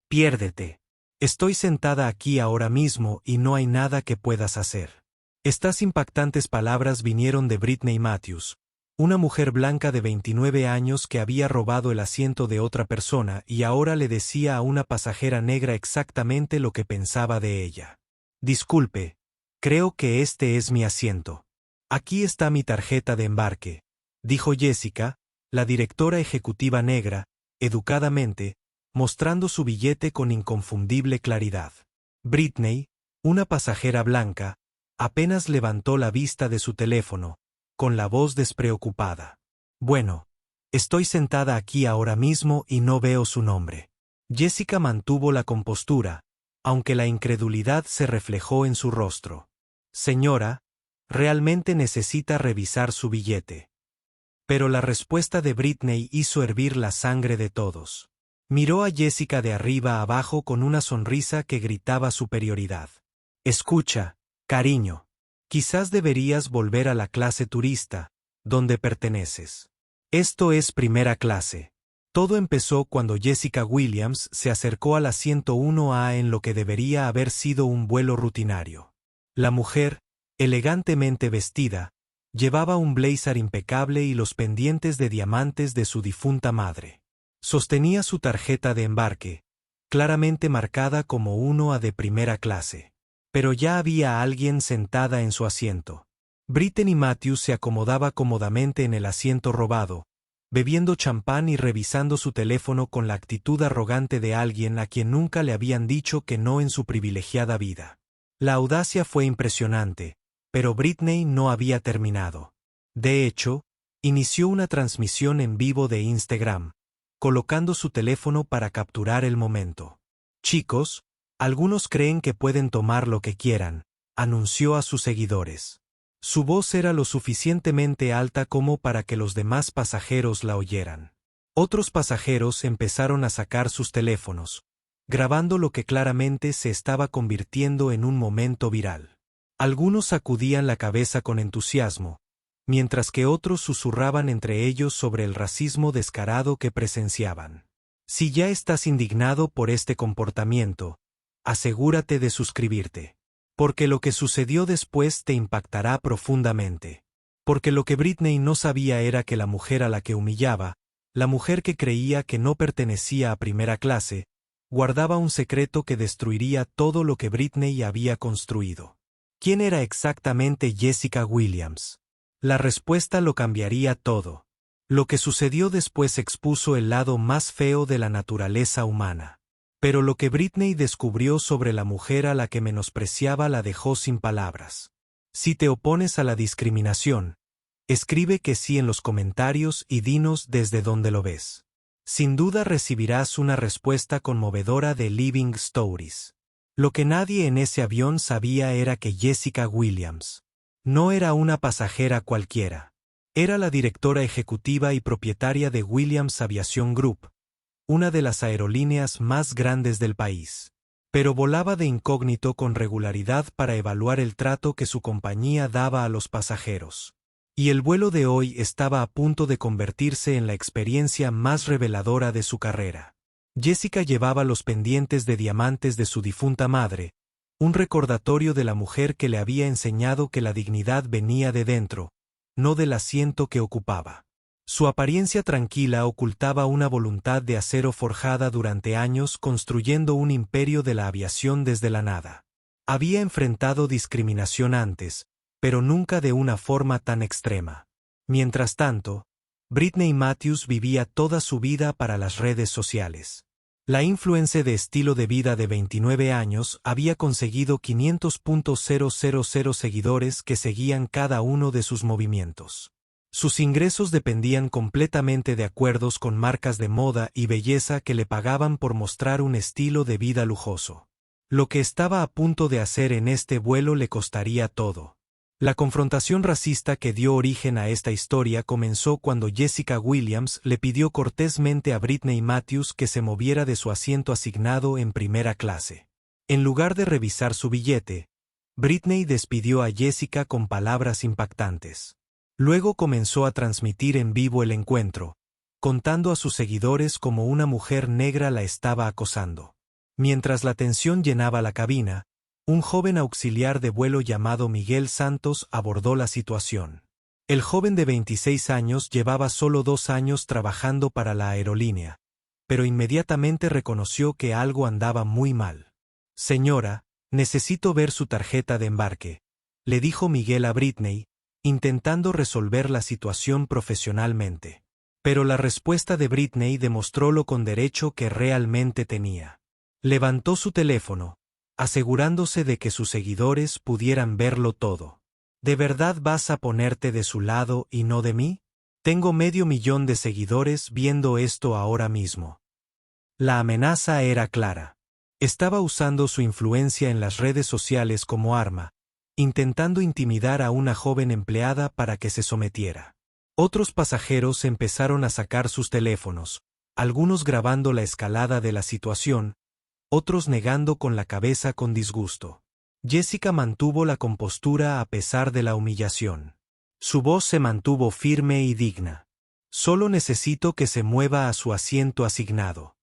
Piérdete. Estoy sentada aquí ahora mismo y no hay nada que puedas hacer. Estas impactantes palabras vinieron de Britney Matthews, una mujer blanca de 29 años que había robado el asiento de otra persona y ahora le decía a una pasajera negra exactamente lo que pensaba de ella. Disculpe, creo que este es mi asiento. Aquí está mi tarjeta de embarque, dijo Jessica, la directora ejecutiva negra, educadamente, mostrando su billete con inconfundible claridad. Britney, una pasajera blanca, apenas levantó la vista de su teléfono, con la voz despreocupada. Bueno, estoy sentada aquí ahora mismo y no veo su nombre. Jessica mantuvo la compostura, aunque la incredulidad se reflejó en su rostro. Señora, realmente necesita revisar su billete. Pero la respuesta de Britney hizo hervir la sangre de todos. Miró a Jessica de arriba a abajo con una sonrisa que gritaba superioridad. Escucha, cariño. Quizás deberías volver a la clase turista, donde perteneces. Esto es primera clase. Todo empezó cuando Jessica Williams se acercó al asiento 1A en lo que debería haber sido un vuelo rutinario. La mujer, elegantemente vestida, llevaba un blazer impecable y los pendientes de diamantes de su difunta madre. Sostenía su tarjeta de embarque, claramente marcada como 1A de primera clase. Pero ya había alguien sentada en su asiento. Britney Matthews se acomodaba cómodamente en el asiento robado, bebiendo champán y revisando su teléfono con la actitud arrogante de alguien a quien nunca le habían dicho que no en su privilegiada vida. La audacia fue impresionante, pero Britney no había terminado. De hecho, inició una transmisión en vivo de Instagram, colocando su teléfono para capturar el momento. Chicos, algunos creen que pueden tomar lo que quieran, anunció a sus seguidores. Su voz era lo suficientemente alta como para que los demás pasajeros la oyeran. Otros pasajeros empezaron a sacar sus teléfonos, grabando lo que claramente se estaba convirtiendo en un momento viral. Algunos sacudían la cabeza con entusiasmo, mientras que otros susurraban entre ellos sobre el racismo descarado que presenciaban. Si ya estás indignado por este comportamiento, asegúrate de suscribirte. Porque lo que sucedió después te impactará profundamente. Porque lo que Britney no sabía era que la mujer a la que humillaba, la mujer que creía que no pertenecía a primera clase, guardaba un secreto que destruiría todo lo que Britney había construido. ¿Quién era exactamente Jessica Williams? La respuesta lo cambiaría todo. Lo que sucedió después expuso el lado más feo de la naturaleza humana. Pero lo que Britney descubrió sobre la mujer a la que menospreciaba la dejó sin palabras. Si te opones a la discriminación, escribe que sí en los comentarios y dinos desde dónde lo ves. Sin duda recibirás una respuesta conmovedora de Living Stories. Lo que nadie en ese avión sabía era que Jessica Williams no era una pasajera cualquiera. Era la directora ejecutiva y propietaria de Williams Aviation Group, una de las aerolíneas más grandes del país. Pero volaba de incógnito con regularidad para evaluar el trato que su compañía daba a los pasajeros. Y el vuelo de hoy estaba a punto de convertirse en la experiencia más reveladora de su carrera. Jessica llevaba los pendientes de diamantes de su difunta madre, un recordatorio de la mujer que le había enseñado que la dignidad venía de dentro, no del asiento que ocupaba. Su apariencia tranquila ocultaba una voluntad de acero forjada durante años construyendo un imperio de la aviación desde la nada. Había enfrentado discriminación antes, pero nunca de una forma tan extrema. Mientras tanto, Britney Matthews vivía toda su vida para las redes sociales. La influencer de estilo de vida de 29 años había conseguido 500.000 seguidores que seguían cada uno de sus movimientos. Sus ingresos dependían completamente de acuerdos con marcas de moda y belleza que le pagaban por mostrar un estilo de vida lujoso. Lo que estaba a punto de hacer en este vuelo le costaría todo. La confrontación racista que dio origen a esta historia comenzó cuando Jessica Williams le pidió cortésmente a Britney Matthews que se moviera de su asiento asignado en primera clase. En lugar de revisar su billete, Britney despidió a Jessica con palabras impactantes. Luego comenzó a transmitir en vivo el encuentro, contando a sus seguidores cómo una mujer negra la estaba acosando. Mientras la tensión llenaba la cabina, un joven auxiliar de vuelo llamado Miguel Santos abordó la situación. El joven de 26 años llevaba solo 2 años trabajando para la aerolínea, pero inmediatamente reconoció que algo andaba muy mal. «Señora, necesito ver su tarjeta de embarque», le dijo Miguel a Britney, intentando resolver la situación profesionalmente. Pero la respuesta de Britney demostró lo con derecho que realmente tenía. Levantó su teléfono, asegurándose de que sus seguidores pudieran verlo todo. ¿De verdad vas a ponerte de su lado y no de mí? Tengo 500.000 de seguidores viendo esto ahora mismo. La amenaza era clara. Estaba usando su influencia en las redes sociales como arma, intentando intimidar a una joven empleada para que se sometiera. Otros pasajeros empezaron a sacar sus teléfonos, algunos grabando la escalada de la situación, otros negando con la cabeza con disgusto. Jessica mantuvo la compostura a pesar de la humillación. Su voz se mantuvo firme y digna. Solo necesito que se mueva a su asiento asignado.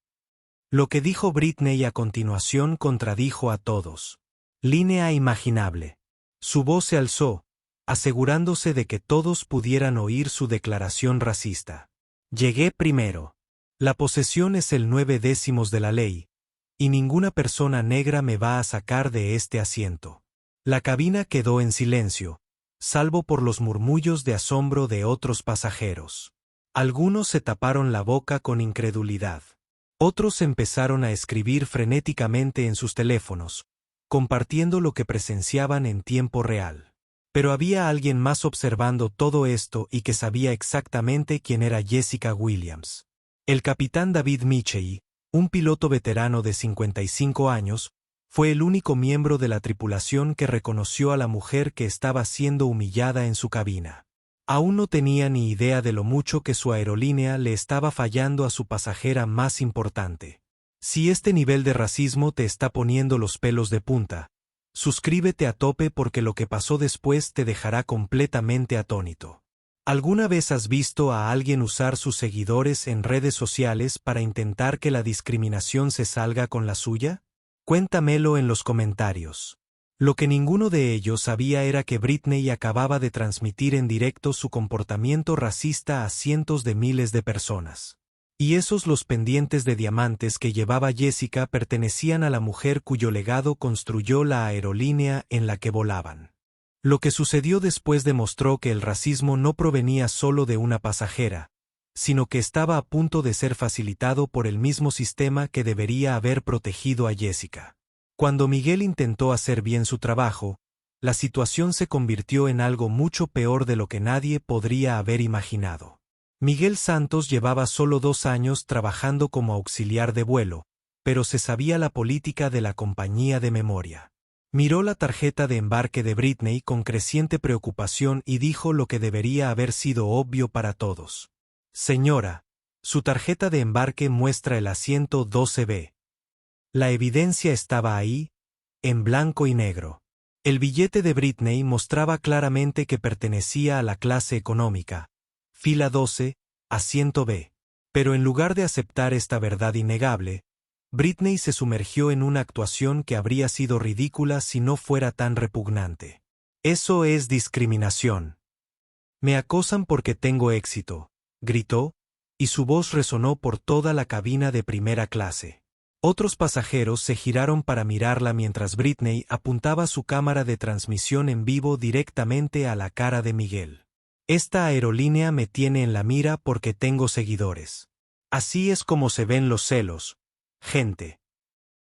Lo que dijo Britney a continuación contradijo a todos. Línea imaginable. Su voz se alzó, asegurándose de que todos pudieran oír su declaración racista. Llegué primero. La posesión es el 9/10 de la ley, y ninguna persona negra me va a sacar de este asiento. La cabina quedó en silencio, salvo por los murmullos de asombro de otros pasajeros. Algunos se taparon la boca con incredulidad. Otros empezaron a escribir frenéticamente en sus teléfonos, compartiendo lo que presenciaban en tiempo real. Pero había alguien más observando todo esto y que sabía exactamente quién era Jessica Williams. El capitán David Michei, un piloto veterano de 55 años, fue el único miembro de la tripulación que reconoció a la mujer que estaba siendo humillada en su cabina. Aún no tenía ni idea de lo mucho que su aerolínea le estaba fallando a su pasajera más importante. Si este nivel de racismo te está poniendo los pelos de punta, suscríbete a tope porque lo que pasó después te dejará completamente atónito. ¿Alguna vez has visto a alguien usar sus seguidores en redes sociales para intentar que la discriminación se salga con la suya? Cuéntamelo en los comentarios. Lo que ninguno de ellos sabía era que Britney acababa de transmitir en directo su comportamiento racista a cientos de miles de personas. Y los pendientes de diamantes que llevaba Jessica pertenecían a la mujer cuyo legado construyó la aerolínea en la que volaban. Lo que sucedió después demostró que el racismo no provenía solo de una pasajera, sino que estaba a punto de ser facilitado por el mismo sistema que debería haber protegido a Jessica. Cuando Miguel intentó hacer bien su trabajo, la situación se convirtió en algo mucho peor de lo que nadie podría haber imaginado. Miguel Santos llevaba solo 2 años trabajando como auxiliar de vuelo, pero se sabía la política de la compañía de memoria. Miró la tarjeta de embarque de Britney con creciente preocupación y dijo lo que debería haber sido obvio para todos. «Señora, su tarjeta de embarque muestra el asiento 12B. La evidencia estaba ahí, en blanco y negro. El billete de Britney mostraba claramente que pertenecía a la clase económica, fila 12, asiento B. Pero en lugar de aceptar esta verdad innegable, Britney se sumergió en una actuación que habría sido ridícula si no fuera tan repugnante. Eso es discriminación. Me acosan porque tengo éxito, gritó, y su voz resonó por toda la cabina de primera clase. Otros pasajeros se giraron para mirarla mientras Britney apuntaba su cámara de transmisión en vivo directamente a la cara de Miguel. Esta aerolínea me tiene en la mira porque tengo seguidores. Así es como se ven los celos, gente.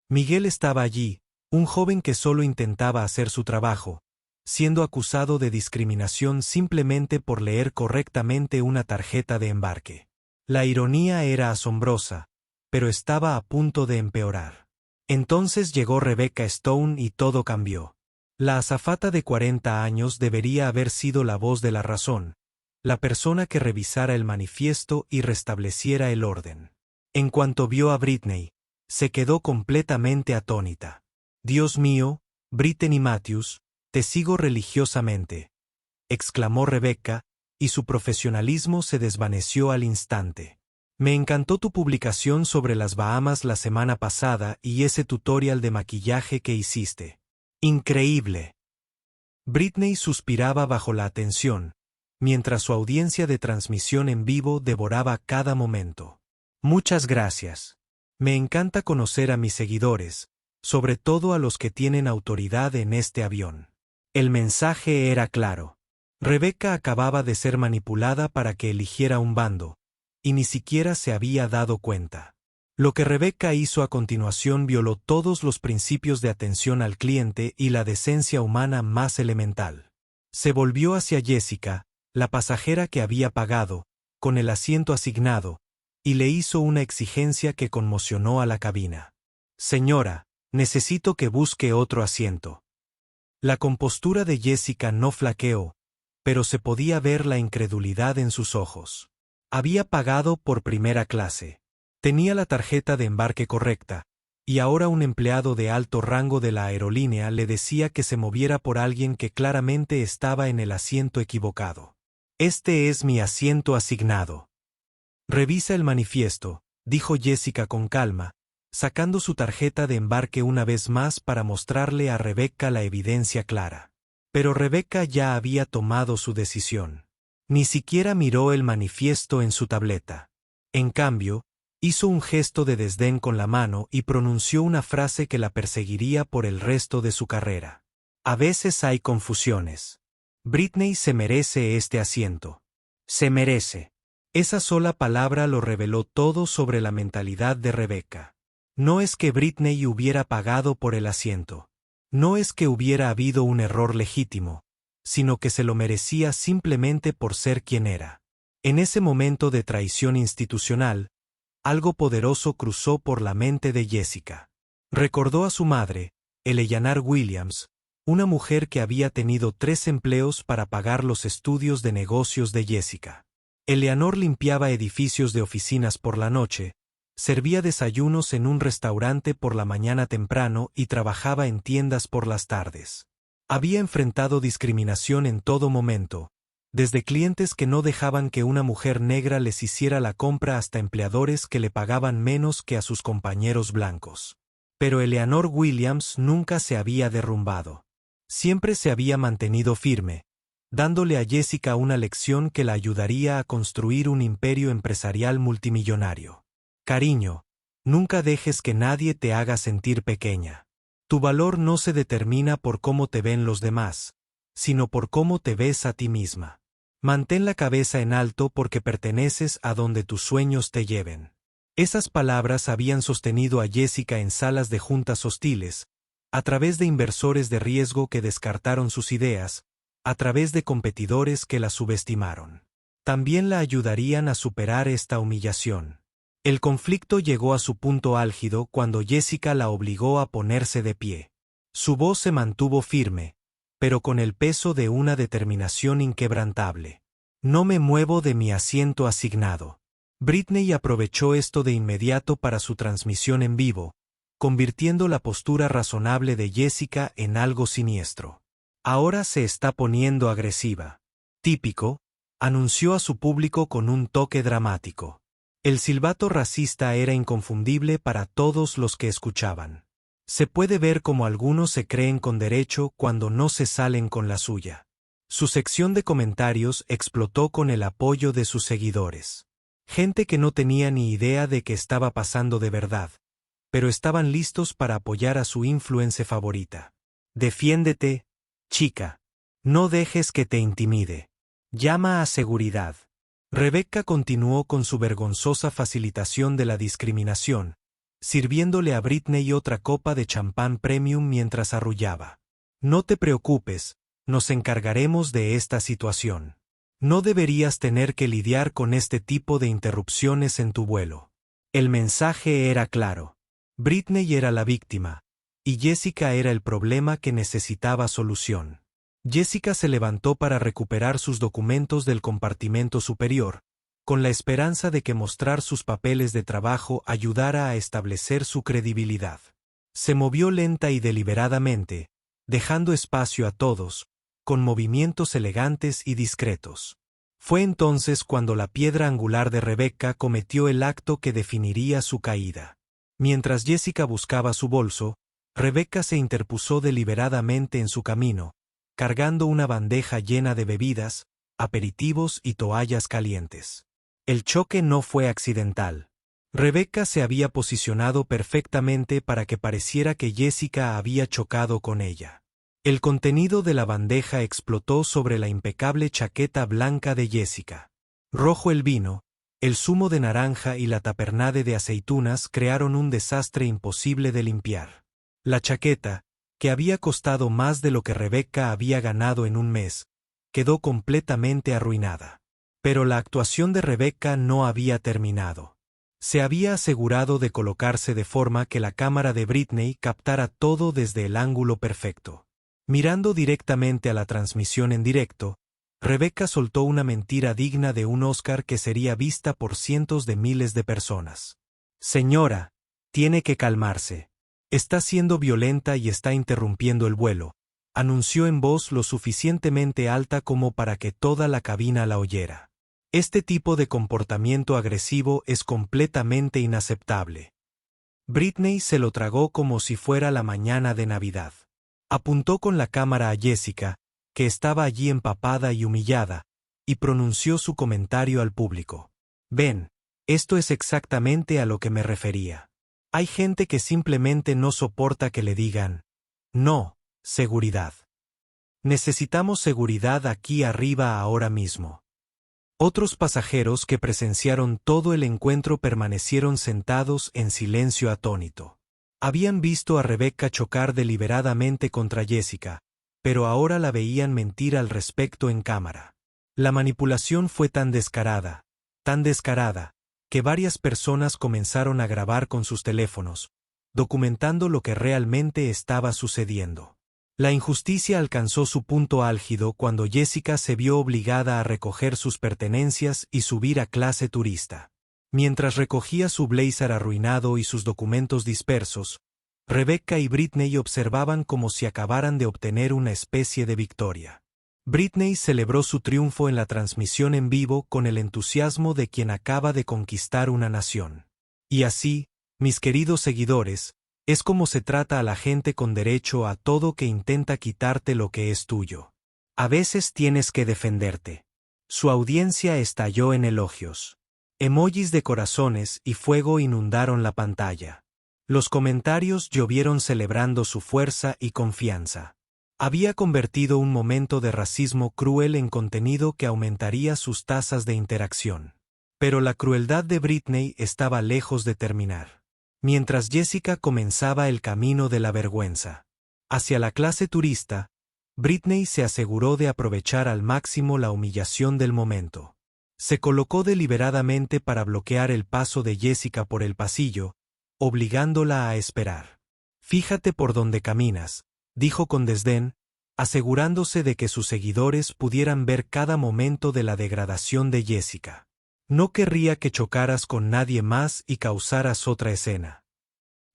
Miguel estaba allí, un joven que solo intentaba hacer su trabajo, siendo acusado de discriminación simplemente por leer correctamente una tarjeta de embarque. La ironía era asombrosa, pero estaba a punto de empeorar. Entonces llegó Rebecca Stone y todo cambió. La azafata de 40 años debería haber sido la voz de la razón, la persona que revisara el manifiesto y restableciera el orden. En cuanto vio a Britney, se quedó completamente atónita. «Dios mío, Brittany Matthews, te sigo religiosamente», exclamó Rebecca, y su profesionalismo se desvaneció al instante. Me encantó tu publicación sobre las Bahamas la semana pasada y ese tutorial de maquillaje que hiciste. Increíble. Britney suspiraba bajo la atención, mientras su audiencia de transmisión en vivo devoraba cada momento. Muchas gracias. Me encanta conocer a mis seguidores, sobre todo a los que tienen autoridad en este avión. El mensaje era claro. Rebecca acababa de ser manipulada para que eligiera un bando, y ni siquiera se había dado cuenta. Lo que Rebecca hizo a continuación violó todos los principios de atención al cliente y la decencia humana más elemental. Se volvió hacia Jessica, la pasajera que había pagado, con el asiento asignado, y le hizo una exigencia que conmocionó a la cabina. Señora, necesito que busque otro asiento. La compostura de Jessica no flaqueó, pero se podía ver la incredulidad en sus ojos. Había pagado por primera clase. Tenía la tarjeta de embarque correcta, y ahora un empleado de alto rango de la aerolínea le decía que se moviera por alguien que claramente estaba en el asiento equivocado. Este es mi asiento asignado. Revisa el manifiesto, dijo Jessica con calma, sacando su tarjeta de embarque una vez más para mostrarle a Rebecca la evidencia clara. Pero Rebecca ya había tomado su decisión. Ni siquiera miró el manifiesto en su tableta. En cambio, hizo un gesto de desdén con la mano y pronunció una frase que la perseguiría por el resto de su carrera. A veces hay confusiones. Britney se merece este asiento. Se merece. Esa sola palabra lo reveló todo sobre la mentalidad de Rebecca. No es que Britney hubiera pagado por el asiento. No es que hubiera habido un error legítimo, sino que se lo merecía simplemente por ser quien era. En ese momento de traición institucional, algo poderoso cruzó por la mente de Jessica. Recordó a su madre, Eleanor Williams, una mujer que había tenido 3 empleos para pagar los estudios de negocios de Jessica. Eleanor limpiaba edificios de oficinas por la noche, servía desayunos en un restaurante por la mañana temprano y trabajaba en tiendas por las tardes. Había enfrentado discriminación en todo momento, desde clientes que no dejaban que una mujer negra les hiciera la compra hasta empleadores que le pagaban menos que a sus compañeros blancos. Pero Eleanor Williams nunca se había derrumbado. Siempre se había mantenido firme, dándole a Jessica una lección que la ayudaría a construir un imperio empresarial multimillonario. Cariño, nunca dejes que nadie te haga sentir pequeña. Tu valor no se determina por cómo te ven los demás, sino por cómo te ves a ti misma. Mantén la cabeza en alto porque perteneces a donde tus sueños te lleven. Esas palabras habían sostenido a Jessica en salas de juntas hostiles, a través de inversores de riesgo que descartaron sus ideas, a través de competidores que la subestimaron. También la ayudarían a superar esta humillación. El conflicto llegó a su punto álgido cuando Jessica la obligó a ponerse de pie. Su voz se mantuvo firme, pero con el peso de una determinación inquebrantable. No me muevo de mi asiento asignado. Britney aprovechó esto de inmediato para su transmisión en vivo, convirtiendo la postura razonable de Jessica en algo siniestro. Ahora se está poniendo agresiva. Típico, anunció a su público con un toque dramático. El silbato racista era inconfundible para todos los que escuchaban. Se puede ver cómo algunos se creen con derecho cuando no se salen con la suya. Su sección de comentarios explotó con el apoyo de sus seguidores. Gente que no tenía ni idea de qué estaba pasando de verdad, pero estaban listos para apoyar a su influencer favorita. Defiéndete, chica. No dejes que te intimide. Llama a seguridad. Rebecca continuó con su vergonzosa facilitación de la discriminación, sirviéndole a Britney otra copa de champán premium mientras arrullaba. No te preocupes, nos encargaremos de esta situación. No deberías tener que lidiar con este tipo de interrupciones en tu vuelo. El mensaje era claro. Britney era la víctima, y Jessica era el problema que necesitaba solución. Jessica se levantó para recuperar sus documentos del compartimento superior, con la esperanza de que mostrar sus papeles de trabajo ayudara a establecer su credibilidad. Se movió lenta y deliberadamente, dejando espacio a todos, con movimientos elegantes y discretos. Fue entonces cuando la piedra angular de Rebecca cometió el acto que definiría su caída. Mientras Jessica buscaba su bolso, Rebecca se interpuso deliberadamente en su camino, cargando una bandeja llena de bebidas, aperitivos y toallas calientes. El choque no fue accidental. Rebecca se había posicionado perfectamente para que pareciera que Jessica había chocado con ella. El contenido de la bandeja explotó sobre la impecable chaqueta blanca de Jessica. Rojo el vino, el zumo de naranja y la tapernade de aceitunas crearon un desastre imposible de limpiar. La chaqueta, que había costado más de lo que Rebecca había ganado en un mes, quedó completamente arruinada. Pero la actuación de Rebecca no había terminado. Se había asegurado de colocarse de forma que la cámara de Britney captara todo desde el ángulo perfecto. Mirando directamente a la transmisión en directo, Rebecca soltó una mentira digna de un Oscar que sería vista por cientos de miles de personas. Señora, tiene que calmarse. Está siendo violenta y está interrumpiendo el vuelo, anunció en voz lo suficientemente alta como para que toda la cabina la oyera. Este tipo de comportamiento agresivo es completamente inaceptable. Britney se lo tragó como si fuera la mañana de Navidad. Apuntó con la cámara a Jessica, que estaba allí empapada y humillada, y pronunció su comentario al público. Ven, esto es exactamente a lo que me refería. Hay gente que simplemente no soporta que le digan, no, seguridad. Necesitamos seguridad aquí arriba ahora mismo. Otros pasajeros que presenciaron todo el encuentro permanecieron sentados en silencio atónito. Habían visto a Rebecca chocar deliberadamente contra Jessica, pero ahora la veían mentir al respecto en cámara. La manipulación fue tan descarada, que varias personas comenzaron a grabar con sus teléfonos, documentando lo que realmente estaba sucediendo. La injusticia alcanzó su punto álgido cuando Jessica se vio obligada a recoger sus pertenencias y subir a clase turista. Mientras recogía su blazer arruinado y sus documentos dispersos, Rebecca y Britney observaban como si acabaran de obtener una especie de victoria. Britney celebró su triunfo en la transmisión en vivo con el entusiasmo de quien acaba de conquistar una nación. Y así, mis queridos seguidores, es como se trata a la gente con derecho a todo que intenta quitarte lo que es tuyo. A veces tienes que defenderte. Su audiencia estalló en elogios. Emojis de corazones y fuego inundaron la pantalla. Los comentarios llovieron celebrando su fuerza y confianza. Había convertido un momento de racismo cruel en contenido que aumentaría sus tasas de interacción. Pero la crueldad de Britney estaba lejos de terminar. Mientras Jessica comenzaba el camino de la vergüenza hacia la clase turista, Britney se aseguró de aprovechar al máximo la humillación del momento. Se colocó deliberadamente para bloquear el paso de Jessica por el pasillo, obligándola a esperar. Fíjate por dónde caminas, dijo con desdén, asegurándose de que sus seguidores pudieran ver cada momento de la degradación de Jessica. No querría que chocaras con nadie más y causaras otra escena.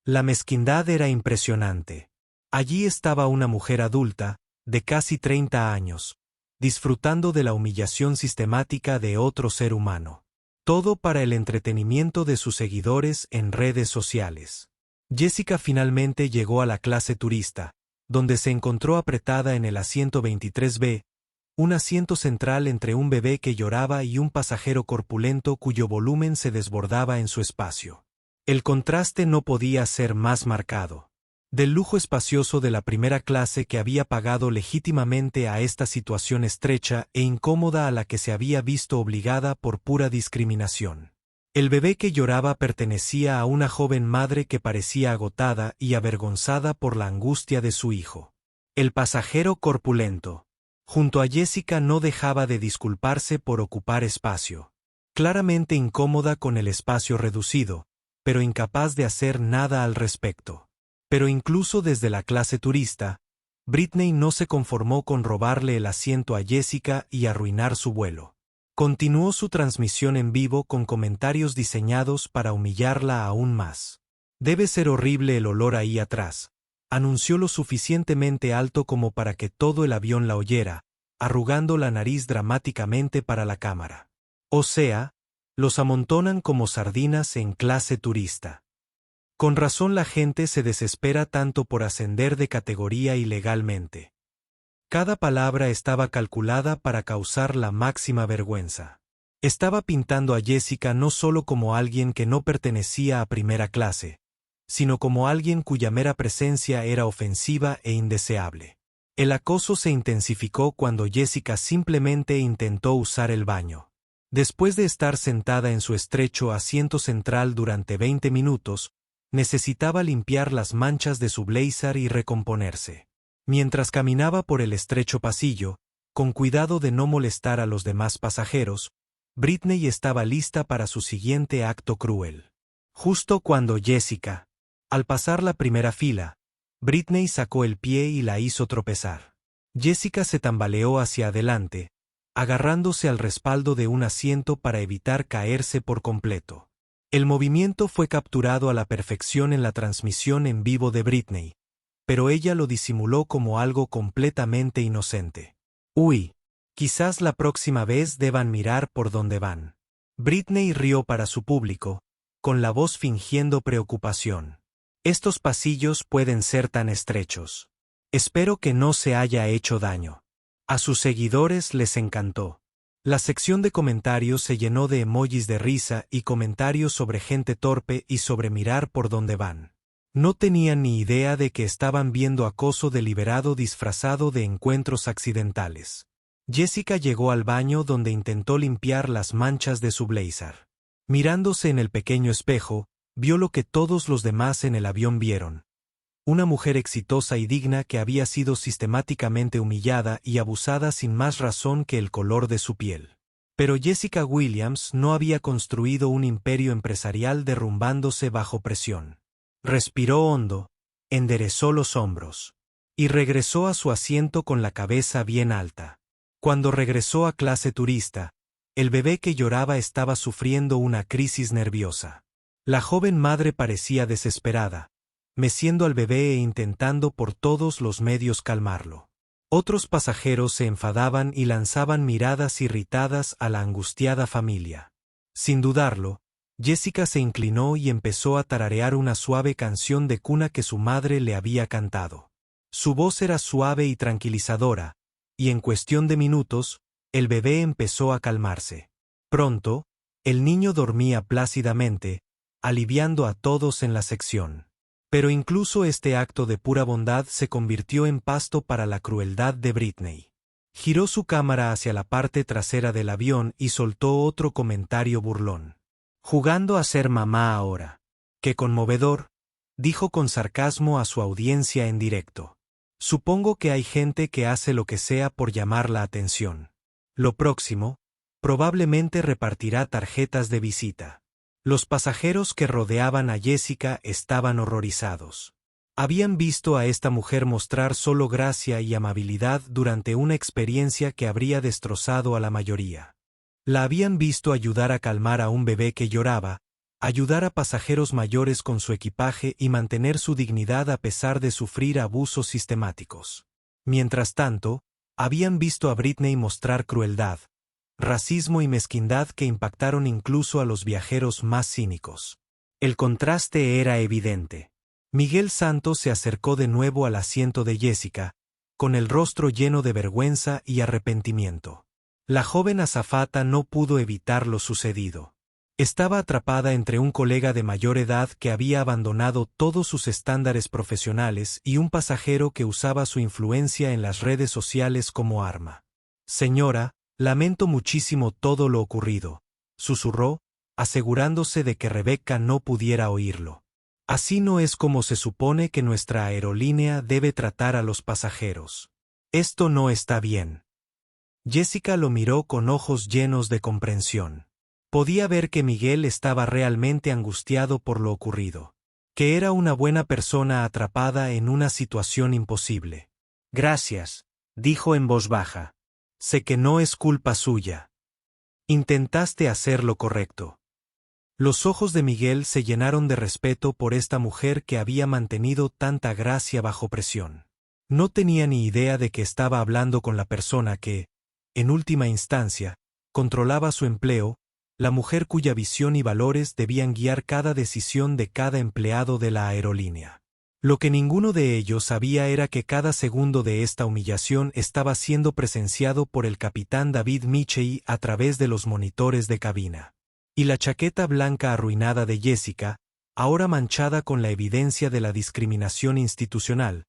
La mezquindad era impresionante. Allí estaba una mujer adulta, de casi 30 años, disfrutando de la humillación sistemática de otro ser humano. Todo para el entretenimiento de sus seguidores en redes sociales. Jessica finalmente llegó a la clase turista, donde se encontró apretada en el asiento 23B, un asiento central entre un bebé que lloraba y un pasajero corpulento cuyo volumen se desbordaba en su espacio. El contraste no podía ser más marcado. Del lujo espacioso de la primera clase que había pagado legítimamente a esta situación estrecha e incómoda a la que se había visto obligada por pura discriminación. El bebé que lloraba pertenecía a una joven madre que parecía agotada y avergonzada por la angustia de su hijo. El pasajero corpulento, junto a Jessica, no dejaba de disculparse por ocupar espacio. Claramente incómoda con el espacio reducido, pero incapaz de hacer nada al respecto. Pero incluso desde la clase turista, Britney no se conformó con robarle el asiento a Jessica y arruinar su vuelo. Continuó su transmisión en vivo con comentarios diseñados para humillarla aún más. Debe ser horrible el olor ahí atrás, anunció lo suficientemente alto como para que todo el avión la oyera, arrugando la nariz dramáticamente para la cámara. O sea, los amontonan como sardinas en clase turista. Con razón la gente se desespera tanto por ascender de categoría ilegalmente. Cada palabra estaba calculada para causar la máxima vergüenza. Estaba pintando a Jessica no solo como alguien que no pertenecía a primera clase, sino como alguien cuya mera presencia era ofensiva e indeseable. El acoso se intensificó cuando Jessica simplemente intentó usar el baño. Después de estar sentada en su estrecho asiento central durante 20 minutos, necesitaba limpiar las manchas de su blazer y recomponerse. Mientras caminaba por el estrecho pasillo, con cuidado de no molestar a los demás pasajeros, Britney estaba lista para su siguiente acto cruel. Justo cuando Jessica, al pasar la primera fila, Britney sacó el pie y la hizo tropezar. Jessica se tambaleó hacia adelante, agarrándose al respaldo de un asiento para evitar caerse por completo. El movimiento fue capturado a la perfección en la transmisión en vivo de Britney, pero ella lo disimuló como algo completamente inocente. Uy, quizás la próxima vez deban mirar por dónde van. Britney rió para su público, con la voz fingiendo preocupación. Estos pasillos pueden ser tan estrechos. Espero que no se haya hecho daño. A sus seguidores les encantó. La sección de comentarios se llenó de emojis de risa y comentarios sobre gente torpe y sobre mirar por dónde van. No tenían ni idea de que estaban viendo acoso deliberado disfrazado de encuentros accidentales. Jessica llegó al baño donde intentó limpiar las manchas de su blazer. Mirándose en el pequeño espejo, vio lo que todos los demás en el avión vieron. Una mujer exitosa y digna que había sido sistemáticamente humillada y abusada sin más razón que el color de su piel. Pero Jessica Williams no había construido un imperio empresarial derrumbándose bajo presión. Respiró hondo, enderezó los hombros y regresó a su asiento con la cabeza bien alta. Cuando regresó a clase turista, el bebé que lloraba estaba sufriendo una crisis nerviosa. La joven madre parecía desesperada, meciendo al bebé e intentando por todos los medios calmarlo. Otros pasajeros se enfadaban y lanzaban miradas irritadas a la angustiada familia. Sin dudarlo, Jessica se inclinó y empezó a tararear una suave canción de cuna que su madre le había cantado. Su voz era suave y tranquilizadora, y en cuestión de minutos, el bebé empezó a calmarse. Pronto, el niño dormía plácidamente, aliviando a todos en la sección. Pero incluso este acto de pura bondad se convirtió en pasto para la crueldad de Britney. Giró su cámara hacia la parte trasera del avión y soltó otro comentario burlón. Jugando a ser mamá ahora. ¡Qué conmovedor!, dijo con sarcasmo a su audiencia en directo. Supongo que hay gente que hace lo que sea por llamar la atención. Lo próximo, probablemente repartirá tarjetas de visita. Los pasajeros que rodeaban a Jessica estaban horrorizados. Habían visto a esta mujer mostrar solo gracia y amabilidad durante una experiencia que habría destrozado a la mayoría. La habían visto ayudar a calmar a un bebé que lloraba, ayudar a pasajeros mayores con su equipaje y mantener su dignidad a pesar de sufrir abusos sistemáticos. Mientras tanto, habían visto a Britney mostrar crueldad, racismo y mezquindad que impactaron incluso a los viajeros más cínicos. El contraste era evidente. Miguel Santos se acercó de nuevo al asiento de Jessica, con el rostro lleno de vergüenza y arrepentimiento. La joven azafata no pudo evitar lo sucedido. Estaba atrapada entre un colega de mayor edad que había abandonado todos sus estándares profesionales y un pasajero que usaba su influencia en las redes sociales como arma. Señora, lamento muchísimo todo lo ocurrido, susurró, asegurándose de que Rebecca no pudiera oírlo. Así no es como se supone que nuestra aerolínea debe tratar a los pasajeros. Esto no está bien. Jessica lo miró con ojos llenos de comprensión. Podía ver que Miguel estaba realmente angustiado por lo ocurrido. Que era una buena persona atrapada en una situación imposible. Gracias, dijo en voz baja. Sé que no es culpa suya. Intentaste hacer lo correcto. Los ojos de Miguel se llenaron de respeto por esta mujer que había mantenido tanta gracia bajo presión. No tenía ni idea de que estaba hablando con la persona que, en última instancia, controlaba su empleo, la mujer cuya visión y valores debían guiar cada decisión de cada empleado de la aerolínea. Lo que ninguno de ellos sabía era que cada segundo de esta humillación estaba siendo presenciado por el capitán David Michei a través de los monitores de cabina. Y la chaqueta blanca arruinada de Jessica, ahora manchada con la evidencia de la discriminación institucional,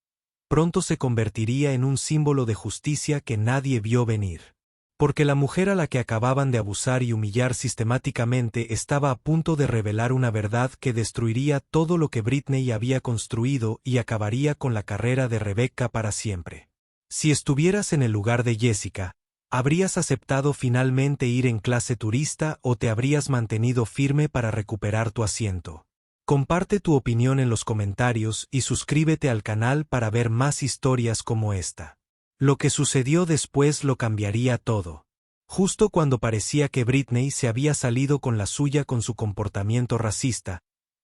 pronto se convertiría en un símbolo de justicia que nadie vio venir. Porque la mujer a la que acababan de abusar y humillar sistemáticamente estaba a punto de revelar una verdad que destruiría todo lo que Britney había construido y acabaría con la carrera de Rebecca para siempre. Si estuvieras en el lugar de Jessica, ¿habrías aceptado finalmente ir en clase turista o te habrías mantenido firme para recuperar tu asiento? Comparte tu opinión en los comentarios y suscríbete al canal para ver más historias como esta. Lo que sucedió después lo cambiaría todo. Justo cuando parecía que Britney se había salido con la suya con su comportamiento racista,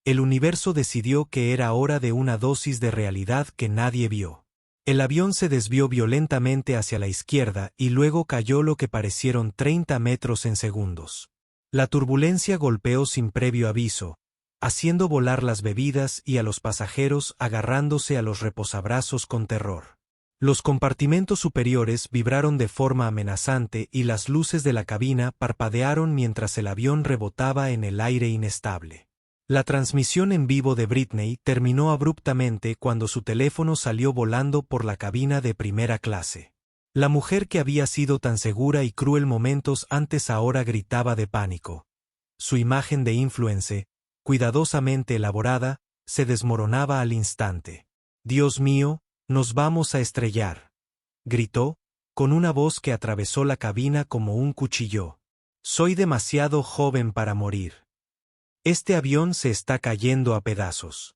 el universo decidió que era hora de una dosis de realidad que nadie vio. El avión se desvió violentamente hacia la izquierda y luego cayó lo que parecieron 30 metros en segundos. La turbulencia golpeó sin previo aviso, haciendo volar las bebidas y a los pasajeros agarrándose a los reposabrazos con terror. Los compartimentos superiores vibraron de forma amenazante y las luces de la cabina parpadearon mientras el avión rebotaba en el aire inestable. La transmisión en vivo de Britney terminó abruptamente cuando su teléfono salió volando por la cabina de primera clase. La mujer que había sido tan segura y cruel momentos antes ahora gritaba de pánico. Su imagen de influencer, cuidadosamente elaborada, se desmoronaba al instante. «Dios mío, nos vamos a estrellar», gritó, con una voz que atravesó la cabina como un cuchillo. «Soy demasiado joven para morir. Este avión se está cayendo a pedazos».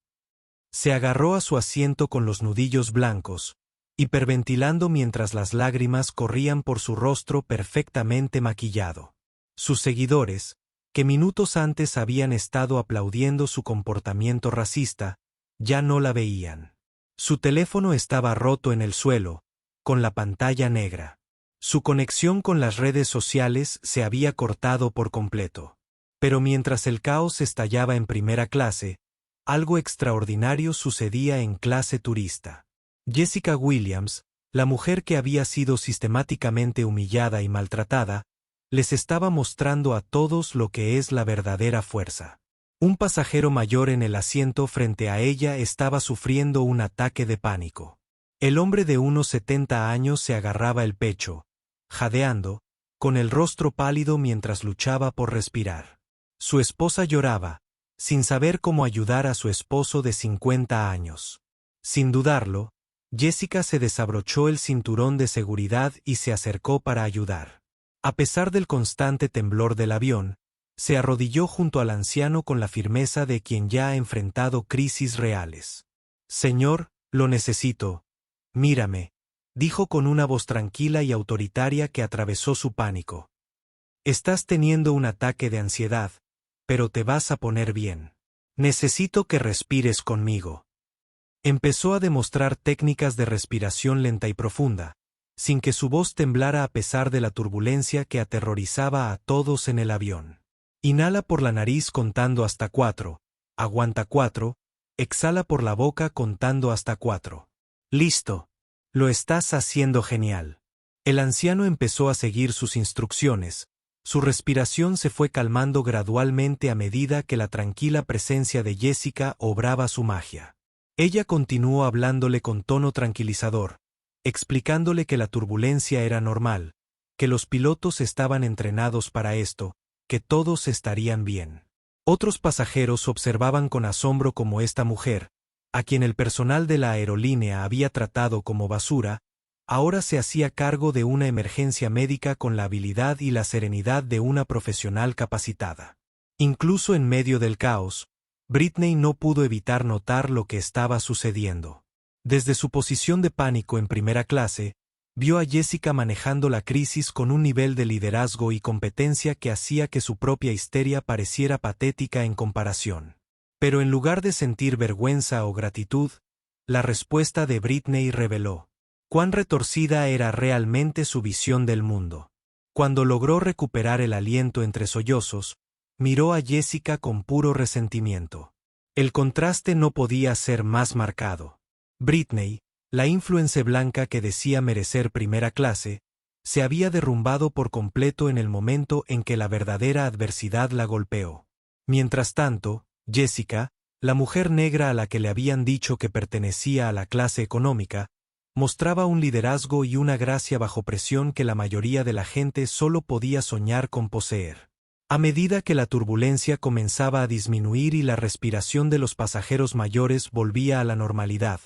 Se agarró a su asiento con los nudillos blancos, hiperventilando mientras las lágrimas corrían por su rostro perfectamente maquillado. Sus seguidores, que minutos antes habían estado aplaudiendo su comportamiento racista, ya no la veían. Su teléfono estaba roto en el suelo, con la pantalla negra. Su conexión con las redes sociales se había cortado por completo. Pero mientras el caos estallaba en primera clase, algo extraordinario sucedía en clase turista. Jessica Williams, la mujer que había sido sistemáticamente humillada y maltratada, les estaba mostrando a todos lo que es la verdadera fuerza. Un pasajero mayor en el asiento frente a ella estaba sufriendo un ataque de pánico. El hombre de unos 70 años se agarraba el pecho, jadeando, con el rostro pálido mientras luchaba por respirar. Su esposa lloraba, sin saber cómo ayudar a su esposo de 50 años. Sin dudarlo, Jessica se desabrochó el cinturón de seguridad y se acercó para ayudar. A pesar del constante temblor del avión, se arrodilló junto al anciano con la firmeza de quien ya ha enfrentado crisis reales. «Señor, lo necesito. Mírame», dijo con una voz tranquila y autoritaria que atravesó su pánico. «Estás teniendo un ataque de ansiedad, pero te vas a poner bien. Necesito que respires conmigo». Empezó a demostrar técnicas de respiración lenta y profunda, sin que su voz temblara a pesar de la turbulencia que aterrorizaba a todos en el avión. Inhala por la nariz contando hasta 4, aguanta 4, exhala por la boca contando hasta 4. Listo. Lo estás haciendo genial. El anciano empezó a seguir sus instrucciones. Su respiración se fue calmando gradualmente a medida que la tranquila presencia de Jessica obraba su magia. Ella continuó hablándole con tono tranquilizador, explicándole que la turbulencia era normal, que los pilotos estaban entrenados para esto, que todos estarían bien. Otros pasajeros observaban con asombro cómo esta mujer, a quien el personal de la aerolínea había tratado como basura, ahora se hacía cargo de una emergencia médica con la habilidad y la serenidad de una profesional capacitada. Incluso en medio del caos, Britney no pudo evitar notar lo que estaba sucediendo. Desde su posición de pánico en primera clase, vio a Jessica manejando la crisis con un nivel de liderazgo y competencia que hacía que su propia histeria pareciera patética en comparación. Pero en lugar de sentir vergüenza o gratitud, la respuesta de Britney reveló cuán retorcida era realmente su visión del mundo. Cuando logró recuperar el aliento entre sollozos, miró a Jessica con puro resentimiento. El contraste no podía ser más marcado. Britney, la influencer blanca que decía merecer primera clase, se había derrumbado por completo en el momento en que la verdadera adversidad la golpeó. Mientras tanto, Jessica, la mujer negra a la que le habían dicho que pertenecía a la clase económica, mostraba un liderazgo y una gracia bajo presión que la mayoría de la gente solo podía soñar con poseer. A medida que la turbulencia comenzaba a disminuir y la respiración de los pasajeros mayores volvía a la normalidad,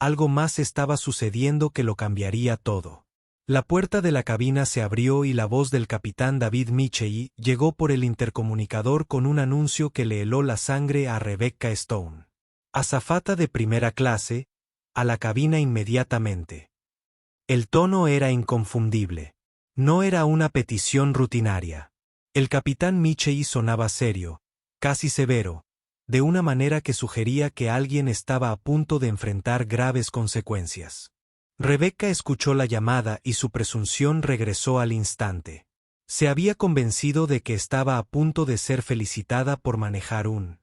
algo más estaba sucediendo que lo cambiaría todo. La puerta de la cabina se abrió y la voz del capitán David Michei llegó por el intercomunicador con un anuncio que le heló la sangre a Rebecca Stone. Azafata de primera clase, a la cabina inmediatamente. El tono era inconfundible. No era una petición rutinaria. El capitán Michei sonaba serio, casi severo, de una manera que sugería que alguien estaba a punto de enfrentar graves consecuencias. Rebecca escuchó la llamada y su presunción regresó al instante. Se había convencido de que estaba a punto de ser felicitada por manejar un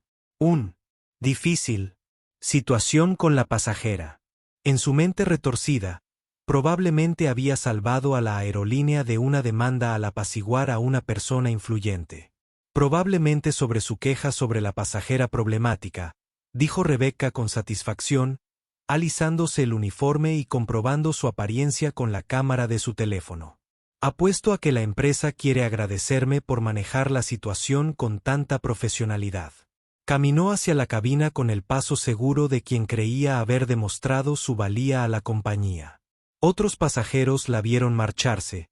difícil situación con la pasajera. En su mente retorcida, probablemente había salvado a la aerolínea de una demanda al apaciguar a una persona influyente. Probablemente sobre su queja sobre la pasajera problemática, dijo Rebecca con satisfacción, alisándose el uniforme y comprobando su apariencia con la cámara de su teléfono. Apuesto a que la empresa quiere agradecerme por manejar la situación con tanta profesionalidad. Caminó hacia la cabina con el paso seguro de quien creía haber demostrado su valía a la compañía. Otros pasajeros la vieron marcharse,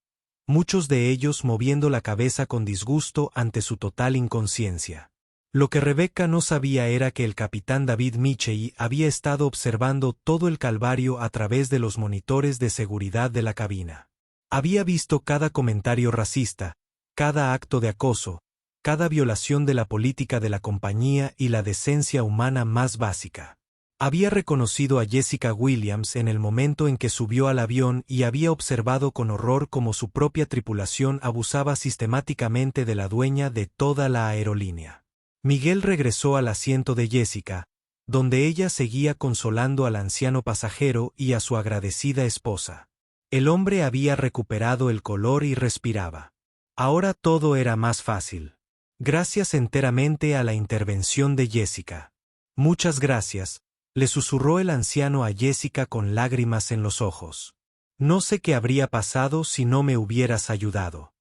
muchos de ellos moviendo la cabeza con disgusto ante su total inconsciencia. Lo que Rebecca no sabía era que el capitán David Michei había estado observando todo el calvario a través de los monitores de seguridad de la cabina. Había visto cada comentario racista, cada acto de acoso, cada violación de la política de la compañía y la decencia humana más básica. Había reconocido a Jessica Williams en el momento en que subió al avión y había observado con horror cómo su propia tripulación abusaba sistemáticamente de la dueña de toda la aerolínea. Miguel regresó al asiento de Jessica, donde ella seguía consolando al anciano pasajero y a su agradecida esposa. El hombre había recuperado el color y respiraba. Ahora todo era más fácil. Gracias enteramente a la intervención de Jessica. Muchas gracias, le susurró el anciano a Jessica con lágrimas en los ojos. No sé qué habría pasado si no me hubieras ayudado.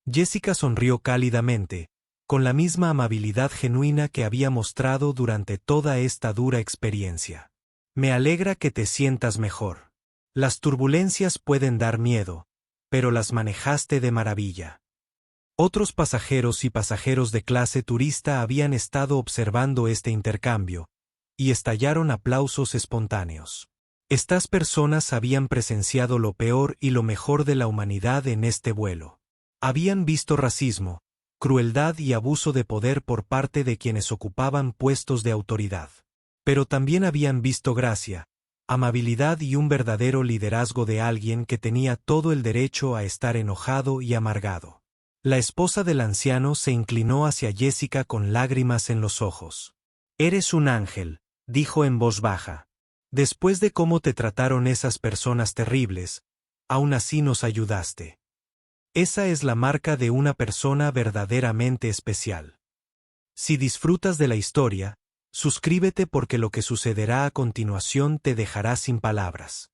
Jessica sonrió cálidamente, con la misma amabilidad genuina que había mostrado durante toda esta dura experiencia. Me alegra que te sientas mejor. Las turbulencias pueden dar miedo, pero las manejaste de maravilla. Otros pasajeros y pasajeros de clase turista habían estado observando este intercambio, y estallaron aplausos espontáneos. Estas personas habían presenciado lo peor y lo mejor de la humanidad en este vuelo. Habían visto racismo, crueldad y abuso de poder por parte de quienes ocupaban puestos de autoridad. Pero también habían visto gracia, amabilidad y un verdadero liderazgo de alguien que tenía todo el derecho a estar enojado y amargado. La esposa del anciano se inclinó hacia Jessica con lágrimas en los ojos. «Eres un ángel», dijo en voz baja. «Después de cómo te trataron esas personas terribles, aún así nos ayudaste. Esa es la marca de una persona verdaderamente especial. Si disfrutas de la historia, suscríbete porque lo que sucederá a continuación te dejará sin palabras».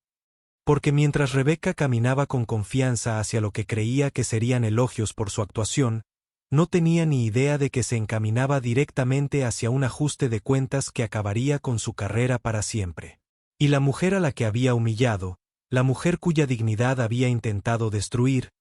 Porque mientras Rebecca caminaba con confianza hacia lo que creía que serían elogios por su actuación, no tenía ni idea de que se encaminaba directamente hacia un ajuste de cuentas que acabaría con su carrera para siempre. Y la mujer a la que había humillado, la mujer cuya dignidad había intentado destruir,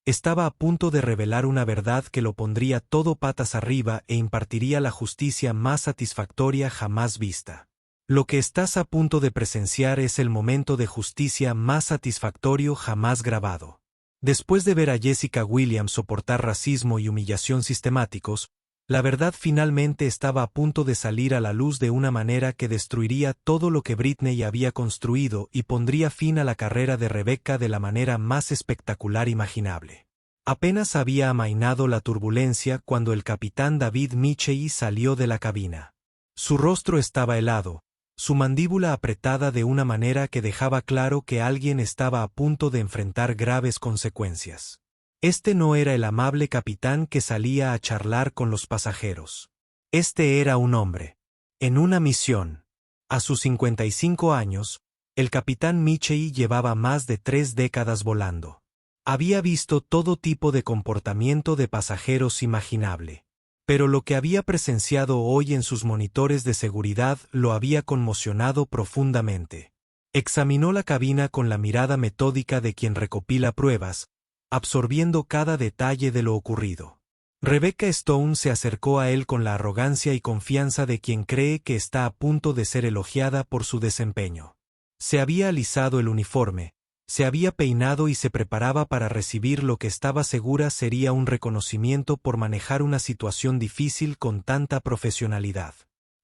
estaba a punto de revelar una verdad que lo pondría todo patas arriba e impartiría la justicia más satisfactoria jamás vista. Lo que estás a punto de presenciar es el momento de justicia más satisfactorio jamás grabado. Después de ver a Jessica Williams soportar racismo y humillación sistemáticos, la verdad finalmente estaba a punto de salir a la luz de una manera que destruiría todo lo que Britney había construido y pondría fin a la carrera de Rebecca de la manera más espectacular imaginable. Apenas había amainado la turbulencia cuando el capitán David Michei salió de la cabina. Su rostro estaba helado, su mandíbula apretada de una manera que dejaba claro que alguien estaba a punto de enfrentar graves consecuencias. Este no era el amable capitán que salía a charlar con los pasajeros. Este era un hombre. En una misión. A sus 55 años, el capitán Michei llevaba más de 3 décadas volando. Había visto todo tipo de comportamiento de pasajeros imaginable. Pero lo que había presenciado hoy en sus monitores de seguridad lo había conmocionado profundamente. Examinó la cabina con la mirada metódica de quien recopila pruebas, absorbiendo cada detalle de lo ocurrido. Rebecca Stone se acercó a él con la arrogancia y confianza de quien cree que está a punto de ser elogiada por su desempeño. Se había alisado el uniforme, se había peinado y se preparaba para recibir lo que estaba segura sería un reconocimiento por manejar una situación difícil con tanta profesionalidad.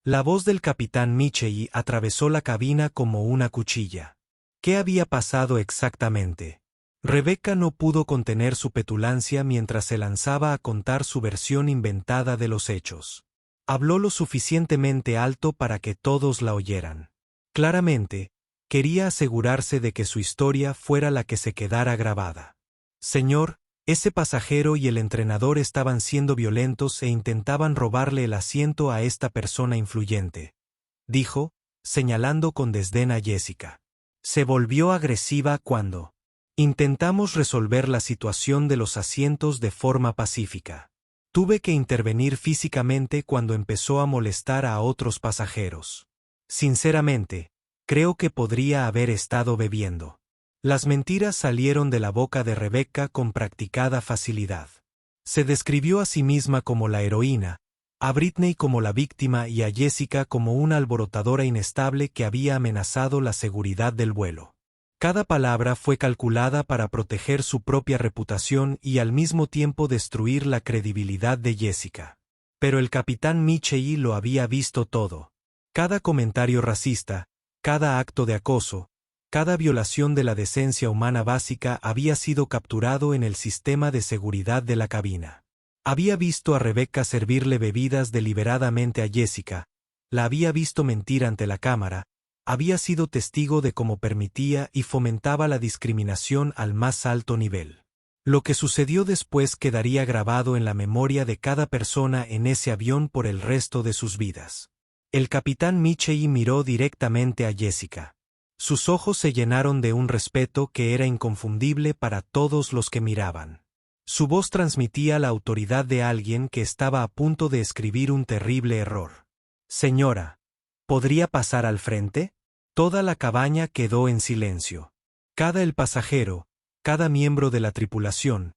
La voz del capitán Michei atravesó la cabina como una cuchilla. ¿Qué había pasado exactamente? Rebecca no pudo contener su petulancia mientras se lanzaba a contar su versión inventada de los hechos. Habló lo suficientemente alto para que todos la oyeran. Claramente, quería asegurarse de que su historia fuera la que se quedara grabada. Señor, ese pasajero y el entrenador estaban siendo violentos e intentaban robarle el asiento a esta persona influyente, dijo, señalando con desdén a Jessica. Se volvió agresiva cuando intentamos resolver la situación de los asientos de forma pacífica. Tuve que intervenir físicamente cuando empezó a molestar a otros pasajeros. Sinceramente, creo que podría haber estado bebiendo. Las mentiras salieron de la boca de Rebecca con practicada facilidad. Se describió a sí misma como la heroína, a Britney como la víctima y a Jessica como una alborotadora inestable que había amenazado la seguridad del vuelo. Cada palabra fue calculada para proteger su propia reputación y al mismo tiempo destruir la credibilidad de Jessica. Pero el capitán Michei lo había visto todo. Cada comentario racista, cada acto de acoso, cada violación de la decencia humana básica había sido capturado en el sistema de seguridad de la cabina. Había visto a Rebecca servirle bebidas deliberadamente a Jessica, la había visto mentir ante la cámara, había sido testigo de cómo permitía y fomentaba la discriminación al más alto nivel. Lo que sucedió después quedaría grabado en la memoria de cada persona en ese avión por el resto de sus vidas. El capitán Michei miró directamente a Jessica. Sus ojos se llenaron de un respeto que era inconfundible para todos los que miraban. Su voz transmitía la autoridad de alguien que estaba a punto de escribir un terrible error. Señora, ¿podría pasar al frente? Toda la cabaña quedó en silencio. Cada el pasajero, cada miembro de la tripulación,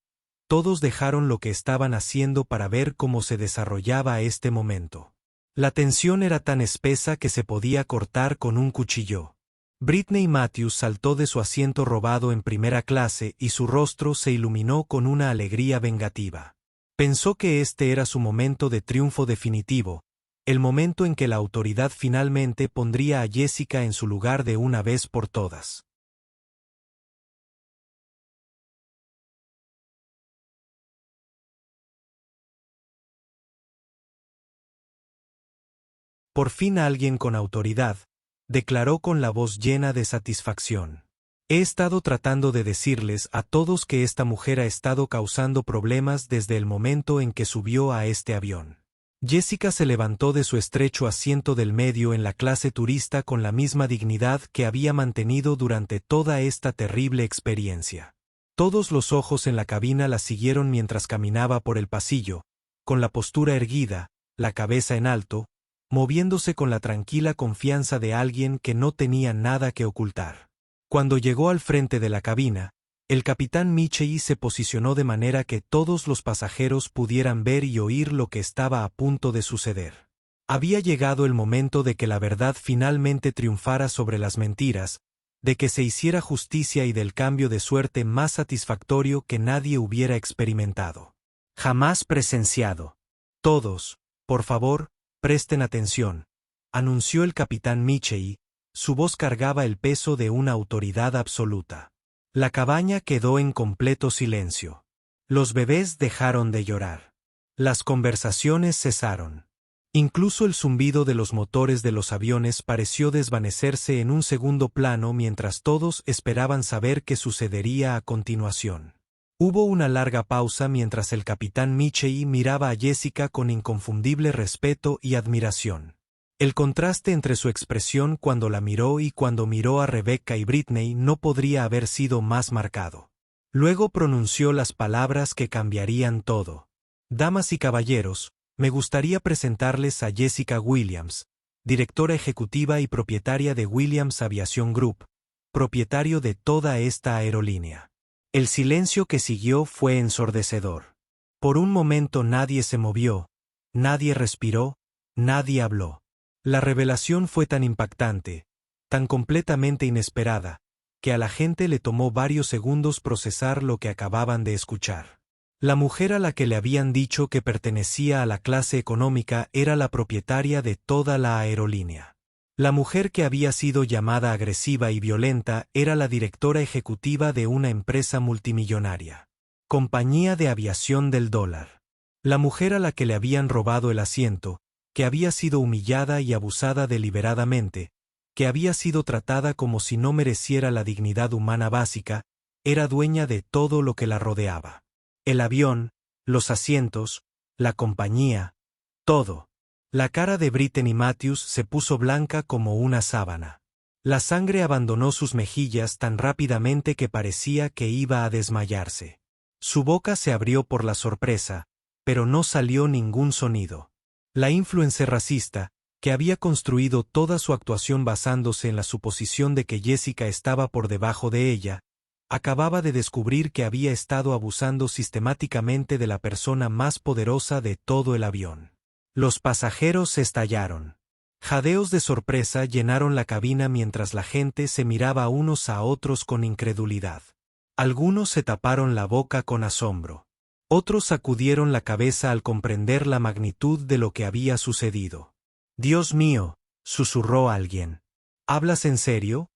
todos dejaron lo que estaban haciendo para ver cómo se desarrollaba este momento. La tensión era tan espesa que se podía cortar con un cuchillo. Britney Matthews saltó de su asiento robado en primera clase y su rostro se iluminó con una alegría vengativa. Pensó que este era su momento de triunfo definitivo, el momento en que la autoridad finalmente pondría a Jessica en su lugar de una vez por todas. Por fin alguien con autoridad, declaró con la voz llena de satisfacción. He estado tratando de decirles a todos que esta mujer ha estado causando problemas desde el momento en que subió a este avión. Jessica se levantó de su estrecho asiento del medio en la clase turista con la misma dignidad que había mantenido durante toda esta terrible experiencia. Todos los ojos en la cabina la siguieron mientras caminaba por el pasillo, con la postura erguida, la cabeza en alto, moviéndose con la tranquila confianza de alguien que no tenía nada que ocultar. Cuando llegó al frente de la cabina, el capitán Michei se posicionó de manera que todos los pasajeros pudieran ver y oír lo que estaba a punto de suceder. Había llegado el momento de que la verdad finalmente triunfara sobre las mentiras, de que se hiciera justicia y del cambio de suerte más satisfactorio que nadie hubiera experimentado. Jamás presenciado. Todos, por favor, presten atención, anunció el capitán Michei, su voz cargaba el peso de una autoridad absoluta. La cabaña quedó en completo silencio. Los bebés dejaron de llorar. Las conversaciones cesaron. Incluso el zumbido de los motores de los aviones pareció desvanecerse en un segundo plano mientras todos esperaban saber qué sucedería a continuación. Hubo una larga pausa mientras el capitán Michie miraba a Jessica con inconfundible respeto y admiración. El contraste entre su expresión cuando la miró y cuando miró a Rebecca y Britney no podría haber sido más marcado. Luego pronunció las palabras que cambiarían todo. Damas y caballeros, me gustaría presentarles a Jessica Williams, directora ejecutiva y propietaria de Williams Aviation Group, propietario de toda esta aerolínea. El silencio que siguió fue ensordecedor. Por un momento nadie se movió, nadie respiró, nadie habló. La revelación fue tan impactante, tan completamente inesperada, que a la gente le tomó varios segundos procesar lo que acababan de escuchar. La mujer a la que le habían dicho que pertenecía a la clase económica era la propietaria de toda la aerolínea. La mujer que había sido llamada agresiva y violenta era la directora ejecutiva de una empresa multimillonaria. Compañía de Aviación del Dólar. La mujer a la que le habían robado el asiento, que había sido humillada y abusada deliberadamente, que había sido tratada como si no mereciera la dignidad humana básica, era dueña de todo lo que la rodeaba. El avión, los asientos, la compañía, todo. La cara de Brittany Matthews se puso blanca como una sábana. La sangre abandonó sus mejillas tan rápidamente que parecía que iba a desmayarse. Su boca se abrió por la sorpresa, pero no salió ningún sonido. La influencer racista, que había construido toda su actuación basándose en la suposición de que Jessica estaba por debajo de ella, acababa de descubrir que había estado abusando sistemáticamente de la persona más poderosa de todo el avión. Los pasajeros estallaron. Jadeos de sorpresa llenaron la cabina mientras la gente se miraba unos a otros con incredulidad. Algunos se taparon la boca con asombro. Otros sacudieron la cabeza al comprender la magnitud de lo que había sucedido. «Dios mío», susurró alguien. «¿Hablas en serio?»,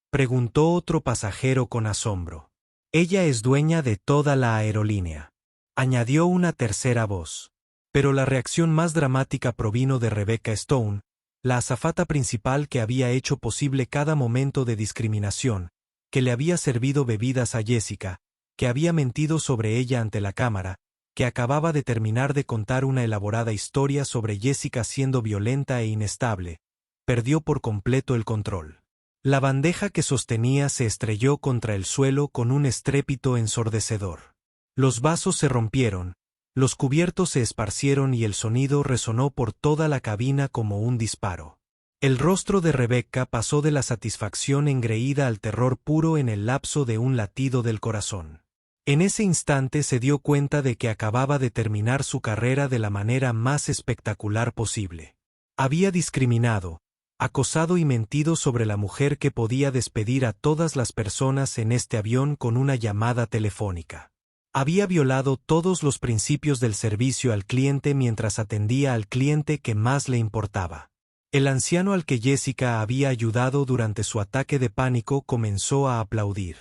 preguntó otro pasajero con asombro. «Ella es dueña de toda la aerolínea», añadió una tercera voz. Pero la reacción más dramática provino de Rebecca Stone, la azafata principal que había hecho posible cada momento de discriminación, que le había servido bebidas a Jessica, que había mentido sobre ella ante la cámara, que acababa de terminar de contar una elaborada historia sobre Jessica siendo violenta e inestable, perdió por completo el control. La bandeja que sostenía se estrelló contra el suelo con un estrépito ensordecedor. Los vasos se rompieron, los cubiertos se esparcieron y el sonido resonó por toda la cabina como un disparo. El rostro de Rebecca pasó de la satisfacción engreída al terror puro en el lapso de un latido del corazón. En ese instante se dio cuenta de que acababa de terminar su carrera de la manera más espectacular posible. Había discriminado, acosado y mentido sobre la mujer que podía despedir a todas las personas en este avión con una llamada telefónica. Había violado todos los principios del servicio al cliente mientras atendía al cliente que más le importaba. El anciano al que Jessica había ayudado durante su ataque de pánico comenzó a aplaudir.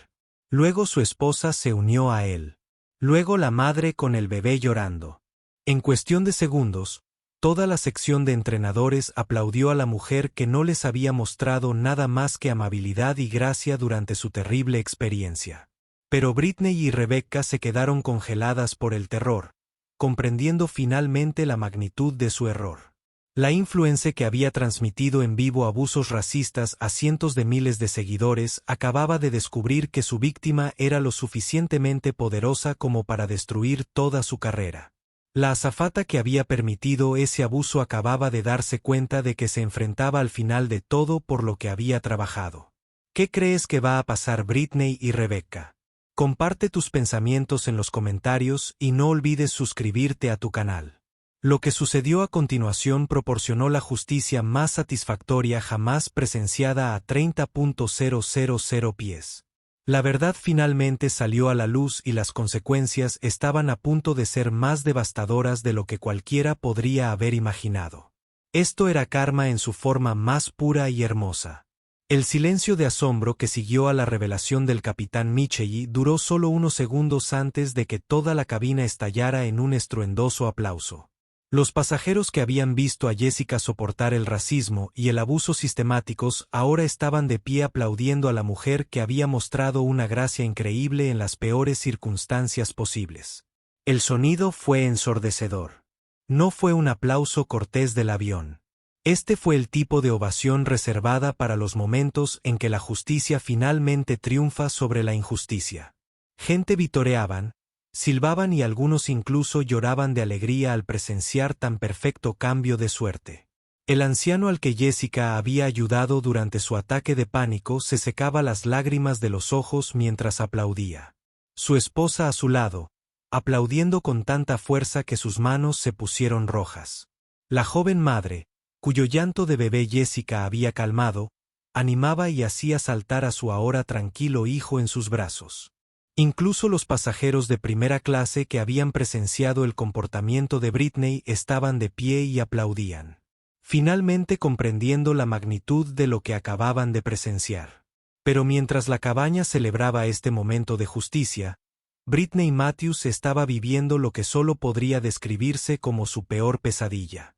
Luego su esposa se unió a él. Luego la madre con el bebé llorando. En cuestión de segundos, toda la sección de entrenadores aplaudió a la mujer que no les había mostrado nada más que amabilidad y gracia durante su terrible experiencia. Pero Britney y Rebecca se quedaron congeladas por el terror, comprendiendo finalmente la magnitud de su error. La influencer que había transmitido en vivo abusos racistas a cientos de miles de seguidores acababa de descubrir que su víctima era lo suficientemente poderosa como para destruir toda su carrera. La azafata que había permitido ese abuso acababa de darse cuenta de que se enfrentaba al final de todo por lo que había trabajado. ¿Qué crees que va a pasar Britney y Rebecca? Comparte tus pensamientos en los comentarios y no olvides suscribirte a tu canal. Lo que sucedió a continuación proporcionó la justicia más satisfactoria jamás presenciada a 30.000 pies. La verdad finalmente salió a la luz y las consecuencias estaban a punto de ser más devastadoras de lo que cualquiera podría haber imaginado. Esto era karma en su forma más pura y hermosa. El silencio de asombro que siguió a la revelación del capitán Micheli duró solo unos segundos antes de que toda la cabina estallara en un estruendoso aplauso. Los pasajeros que habían visto a Jessica soportar el racismo y el abuso sistemáticos ahora estaban de pie aplaudiendo a la mujer que había mostrado una gracia increíble en las peores circunstancias posibles. El sonido fue ensordecedor. No fue un aplauso cortés del avión. Este fue el tipo de ovación reservada para los momentos en que la justicia finalmente triunfa sobre la injusticia. Gente vitoreaban, silbaban y algunos incluso lloraban de alegría al presenciar tan perfecto cambio de suerte. El anciano al que Jessica había ayudado durante su ataque de pánico se secaba las lágrimas de los ojos mientras aplaudía. Su esposa a su lado, aplaudiendo con tanta fuerza que sus manos se pusieron rojas. La joven madre, cuyo llanto de bebé Jessica había calmado, animaba y hacía saltar a su ahora tranquilo hijo en sus brazos. Incluso los pasajeros de primera clase que habían presenciado el comportamiento de Britney estaban de pie y aplaudían, finalmente comprendiendo la magnitud de lo que acababan de presenciar. Pero mientras la cabaña celebraba este momento de justicia, Britney Matthews estaba viviendo lo que solo podría describirse como su peor pesadilla.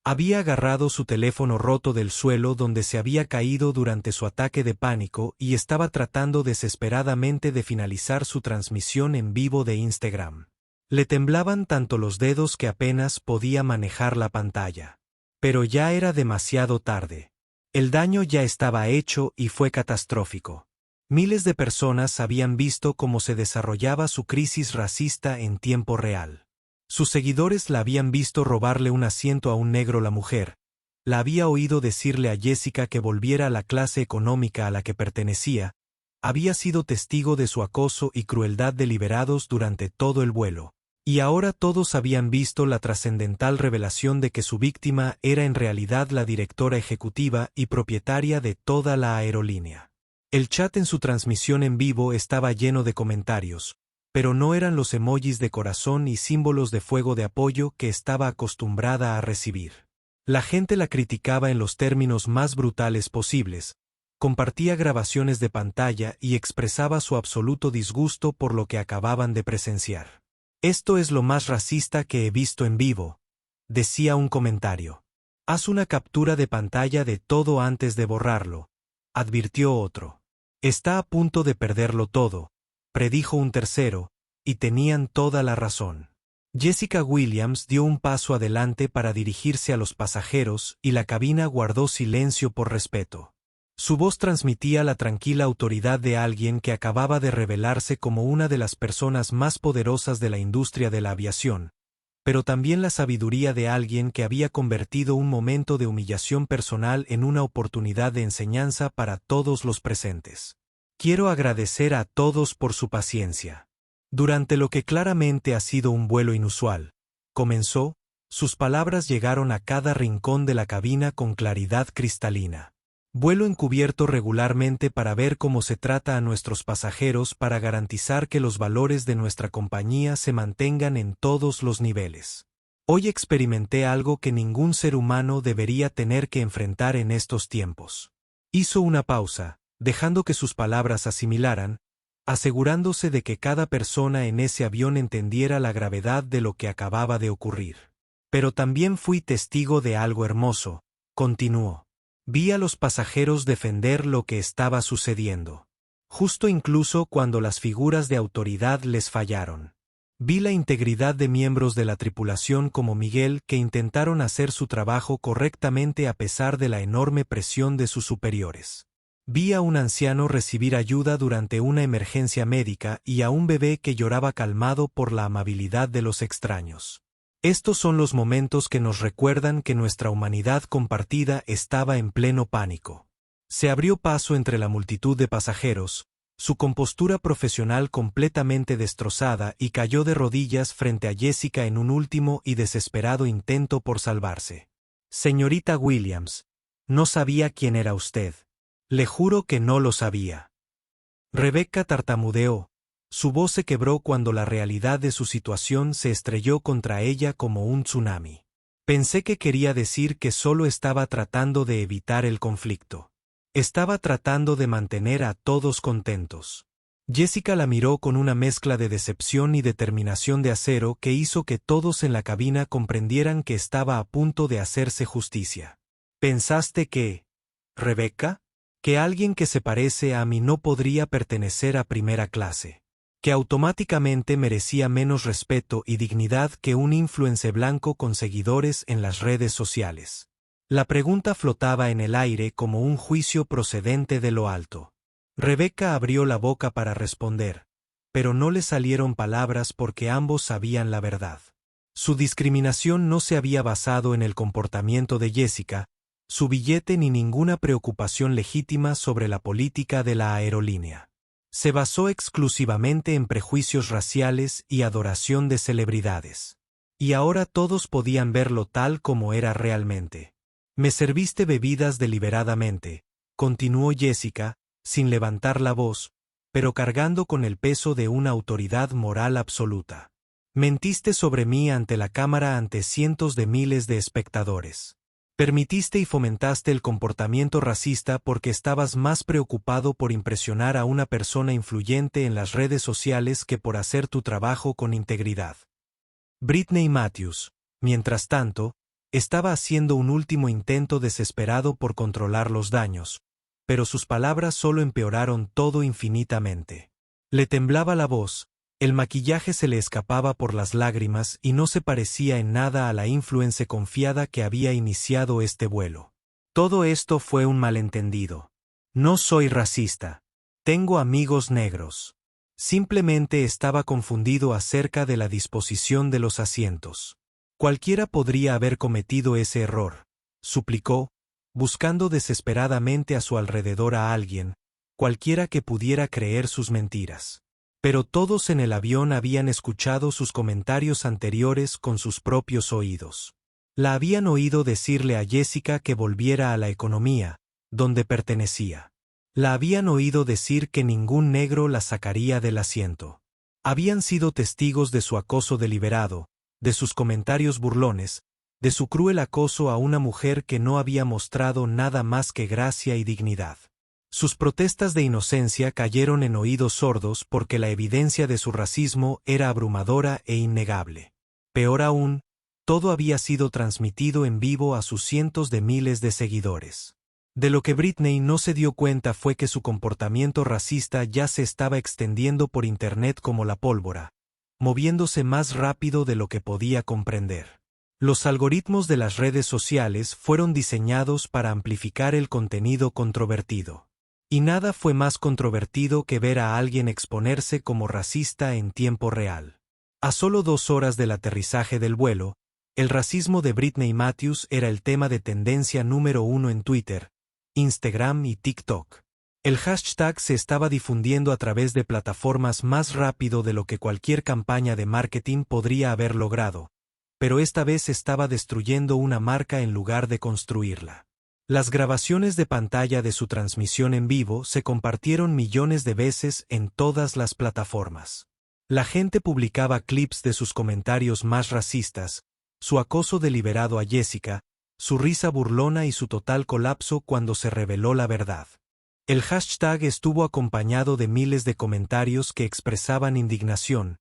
Había agarrado su teléfono roto del suelo donde se había caído durante su ataque de pánico y estaba tratando desesperadamente de finalizar su transmisión en vivo de Instagram. Le temblaban tanto los dedos que apenas podía manejar la pantalla. Pero ya era demasiado tarde. El daño ya estaba hecho y fue catastrófico. Miles de personas habían visto cómo se desarrollaba su crisis racista en tiempo real. Sus seguidores la habían visto robarle un asiento a un negro. La mujer la había oído decirle a Jessica que volviera a la clase económica a la que pertenecía, había sido testigo de su acoso y crueldad deliberados durante todo el vuelo, y ahora todos habían visto la trascendental revelación de que su víctima era en realidad la directora ejecutiva y propietaria de toda la aerolínea. El chat en su transmisión en vivo estaba lleno de comentarios, pero no eran los emojis de corazón y símbolos de fuego de apoyo que estaba acostumbrada a recibir. La gente la criticaba en los términos más brutales posibles, compartía grabaciones de pantalla y expresaba su absoluto disgusto por lo que acababan de presenciar. «Esto es lo más racista que he visto en vivo», decía un comentario. «Haz una captura de pantalla de todo antes de borrarlo», advirtió otro. «Está a punto de perderlo todo», predijo un tercero, y tenían toda la razón. Jessica Williams dio un paso adelante para dirigirse a los pasajeros y la cabina guardó silencio por respeto. Su voz transmitía la tranquila autoridad de alguien que acababa de revelarse como una de las personas más poderosas de la industria de la aviación, pero también la sabiduría de alguien que había convertido un momento de humillación personal en una oportunidad de enseñanza para todos los presentes. «Quiero agradecer a todos por su paciencia. Durante lo que claramente ha sido un vuelo inusual», comenzó, sus palabras llegaron a cada rincón de la cabina con claridad cristalina. «Vuelo encubierto regularmente para ver cómo se trata a nuestros pasajeros para garantizar que los valores de nuestra compañía se mantengan en todos los niveles. Hoy experimenté algo que ningún ser humano debería tener que enfrentar en estos tiempos». Hizo una pausa, dejando que sus palabras asimilaran, asegurándose de que cada persona en ese avión entendiera la gravedad de lo que acababa de ocurrir. «Pero también fui testigo de algo hermoso», continuó. «Vi a los pasajeros defender lo que estaba sucediendo. Justo incluso cuando las figuras de autoridad les fallaron. Vi la integridad de miembros de la tripulación como Miguel que intentaron hacer su trabajo correctamente a pesar de la enorme presión de sus superiores. Vi a un anciano recibir ayuda durante una emergencia médica y a un bebé que lloraba calmado por la amabilidad de los extraños. Estos son los momentos que nos recuerdan que nuestra humanidad compartida estaba en pleno pánico». Se abrió paso entre la multitud de pasajeros, su compostura profesional completamente destrozada y cayó de rodillas frente a Jessica en un último y desesperado intento por salvarse. «Señorita Williams, no sabía quién era usted. Le juro que no lo sabía». Rebecca tartamudeó. Su voz se quebró cuando la realidad de su situación se estrelló contra ella como un tsunami. «Pensé que quería decir que solo estaba tratando de evitar el conflicto». Estaba tratando de mantener a todos contentos. Jessica la miró con una mezcla de decepción y determinación de acero que hizo que todos en la cabina comprendieran que estaba a punto de hacerse justicia. ¿Pensaste que, Rebecca? Que alguien que se parece a mí no podría pertenecer a primera clase. Que automáticamente merecía menos respeto y dignidad que un influencer blanco con seguidores en las redes sociales. La pregunta flotaba en el aire como un juicio procedente de lo alto. Rebecca abrió la boca para responder, pero no le salieron palabras porque ambos sabían la verdad. Su discriminación no se había basado en el comportamiento de Jessica, su billete ni ninguna preocupación legítima sobre la política de la aerolínea. Se basó exclusivamente en prejuicios raciales y adoración de celebridades. Y ahora todos podían verlo tal como era realmente. Me serviste bebidas deliberadamente, continuó Jessica, sin levantar la voz, pero cargando con el peso de una autoridad moral absoluta. Mentiste sobre mí ante la cámara ante cientos de miles de espectadores. Permitiste y fomentaste el comportamiento racista porque estabas más preocupado por impresionar a una persona influyente en las redes sociales que por hacer tu trabajo con integridad. Britney Matthews, mientras tanto, estaba haciendo un último intento desesperado por controlar los daños, pero sus palabras solo empeoraron todo infinitamente. Le temblaba la voz, el maquillaje se le escapaba por las lágrimas y no se parecía en nada a la influencer confiada que había iniciado este vuelo. Todo esto fue un malentendido. No soy racista. Tengo amigos negros. Simplemente estaba confundido acerca de la disposición de los asientos. Cualquiera podría haber cometido ese error, suplicó, buscando desesperadamente a su alrededor a alguien, cualquiera que pudiera creer sus mentiras. Pero todos en el avión habían escuchado sus comentarios anteriores con sus propios oídos. La habían oído decirle a Jessica que volviera a la economía, donde pertenecía. La habían oído decir que ningún negro la sacaría del asiento. Habían sido testigos de su acoso deliberado, de sus comentarios burlones, de su cruel acoso a una mujer que no había mostrado nada más que gracia y dignidad. Sus protestas de inocencia cayeron en oídos sordos porque la evidencia de su racismo era abrumadora e innegable. Peor aún, todo había sido transmitido en vivo a sus cientos de miles de seguidores. De lo que Britney no se dio cuenta fue que su comportamiento racista ya se estaba extendiendo por Internet como la pólvora, moviéndose más rápido de lo que podía comprender. Los algoritmos de las redes sociales fueron diseñados para amplificar el contenido controvertido. Y nada fue más controvertido que ver a alguien exponerse como racista en tiempo real. A solo 2 horas del aterrizaje del vuelo, el racismo de Britney Matthews era el tema de tendencia número 1 en Twitter, Instagram y TikTok. El hashtag se estaba difundiendo a través de plataformas más rápido de lo que cualquier campaña de marketing podría haber logrado, pero esta vez estaba destruyendo una marca en lugar de construirla. Las grabaciones de pantalla de su transmisión en vivo se compartieron millones de veces en todas las plataformas. La gente publicaba clips de sus comentarios más racistas, su acoso deliberado a Jessica, su risa burlona y su total colapso cuando se reveló la verdad. El hashtag estuvo acompañado de miles de comentarios que expresaban indignación,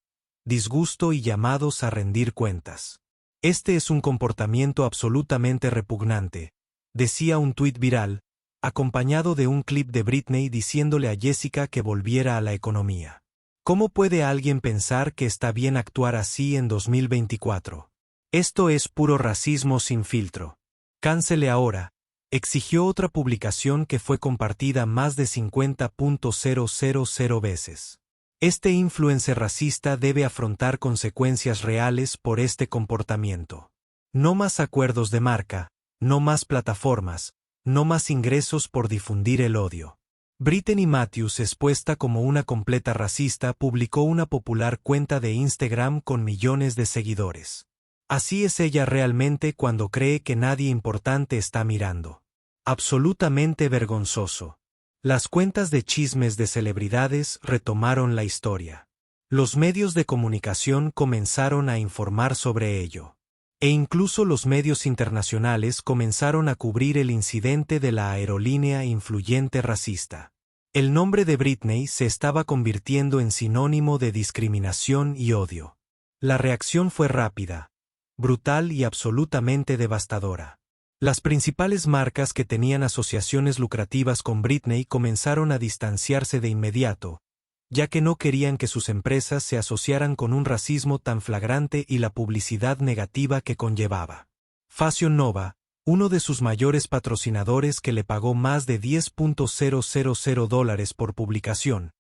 disgusto y llamados a rendir cuentas. Este es un comportamiento absolutamente repugnante, decía un tuit viral, acompañado de un clip de Britney diciéndole a Jessica que volviera a la economía. ¿Cómo puede alguien pensar que está bien actuar así en 2024? Esto es puro racismo sin filtro. Cáncele ahora, exigió otra publicación que fue compartida más de 50.000 veces. Este influencer racista debe afrontar consecuencias reales por este comportamiento. No más acuerdos de marca, no más plataformas, no más ingresos por difundir el odio. Britney Matthews, expuesta como una completa racista, publicó una popular cuenta de Instagram con millones de seguidores. Así es ella realmente cuando cree que nadie importante está mirando. Absolutamente vergonzoso. Las cuentas de chismes de celebridades retomaron la historia. Los medios de comunicación comenzaron a informar sobre ello. E incluso los medios internacionales comenzaron a cubrir el incidente de la aerolínea influyente racista. El nombre de Britney se estaba convirtiendo en sinónimo de discriminación y odio. La reacción fue rápida, brutal y absolutamente devastadora. Las principales marcas que tenían asociaciones lucrativas con Britney comenzaron a distanciarse de inmediato, ya que no querían que sus empresas se asociaran con un racismo tan flagrante y la publicidad negativa que conllevaba. Fashion Nova, uno de sus mayores patrocinadores que le pagó más de $10,000 por publicación,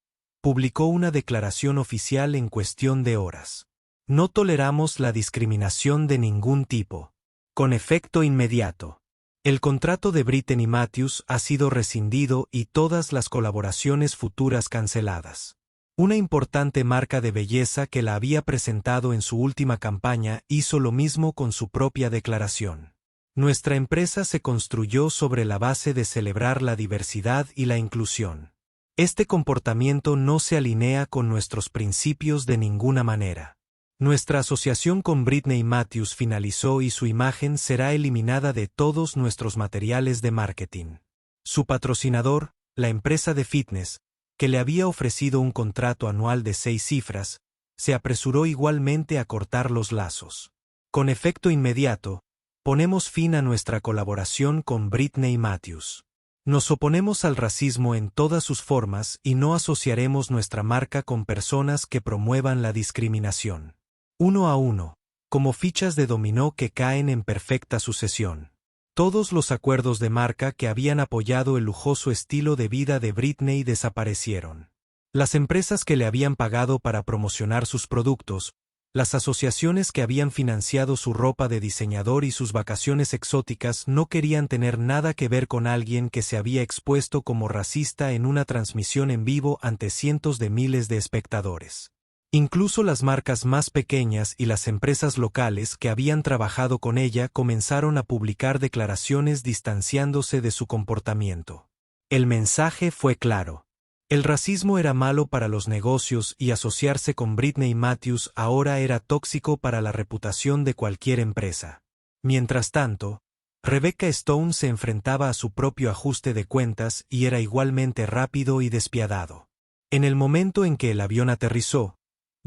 publicó una declaración oficial en cuestión de horas. No toleramos la discriminación de ningún tipo. Con efecto inmediato. El contrato de Britney Matthews ha sido rescindido y todas las colaboraciones futuras canceladas. Una importante marca de belleza que la había presentado en su última campaña hizo lo mismo con su propia declaración. Nuestra empresa se construyó sobre la base de celebrar la diversidad y la inclusión. Este comportamiento no se alinea con nuestros principios de ninguna manera. Nuestra asociación con Britney Matthews finalizó y su imagen será eliminada de todos nuestros materiales de marketing. Su patrocinador, la empresa de fitness, que le había ofrecido un contrato anual de 6 cifras, se apresuró igualmente a cortar los lazos. Con efecto inmediato, ponemos fin a nuestra colaboración con Britney Matthews. Nos oponemos al racismo en todas sus formas y no asociaremos nuestra marca con personas que promuevan la discriminación. 1 a 1, como fichas de dominó que caen en perfecta sucesión. Todos los acuerdos de marca que habían apoyado el lujoso estilo de vida de Britney desaparecieron. Las empresas que le habían pagado para promocionar sus productos, las asociaciones que habían financiado su ropa de diseñador y sus vacaciones exóticas no querían tener nada que ver con alguien que se había expuesto como racista en una transmisión en vivo ante cientos de miles de espectadores. Incluso las marcas más pequeñas y las empresas locales que habían trabajado con ella comenzaron a publicar declaraciones distanciándose de su comportamiento. El mensaje fue claro. El racismo era malo para los negocios y asociarse con Britney Matthews ahora era tóxico para la reputación de cualquier empresa. Mientras tanto, Rebecca Stone se enfrentaba a su propio ajuste de cuentas y era igualmente rápido y despiadado. En el momento en que el avión aterrizó,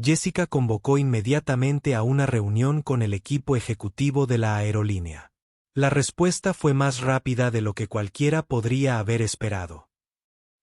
Jessica convocó inmediatamente a una reunión con el equipo ejecutivo de la aerolínea. La respuesta fue más rápida de lo que cualquiera podría haber esperado.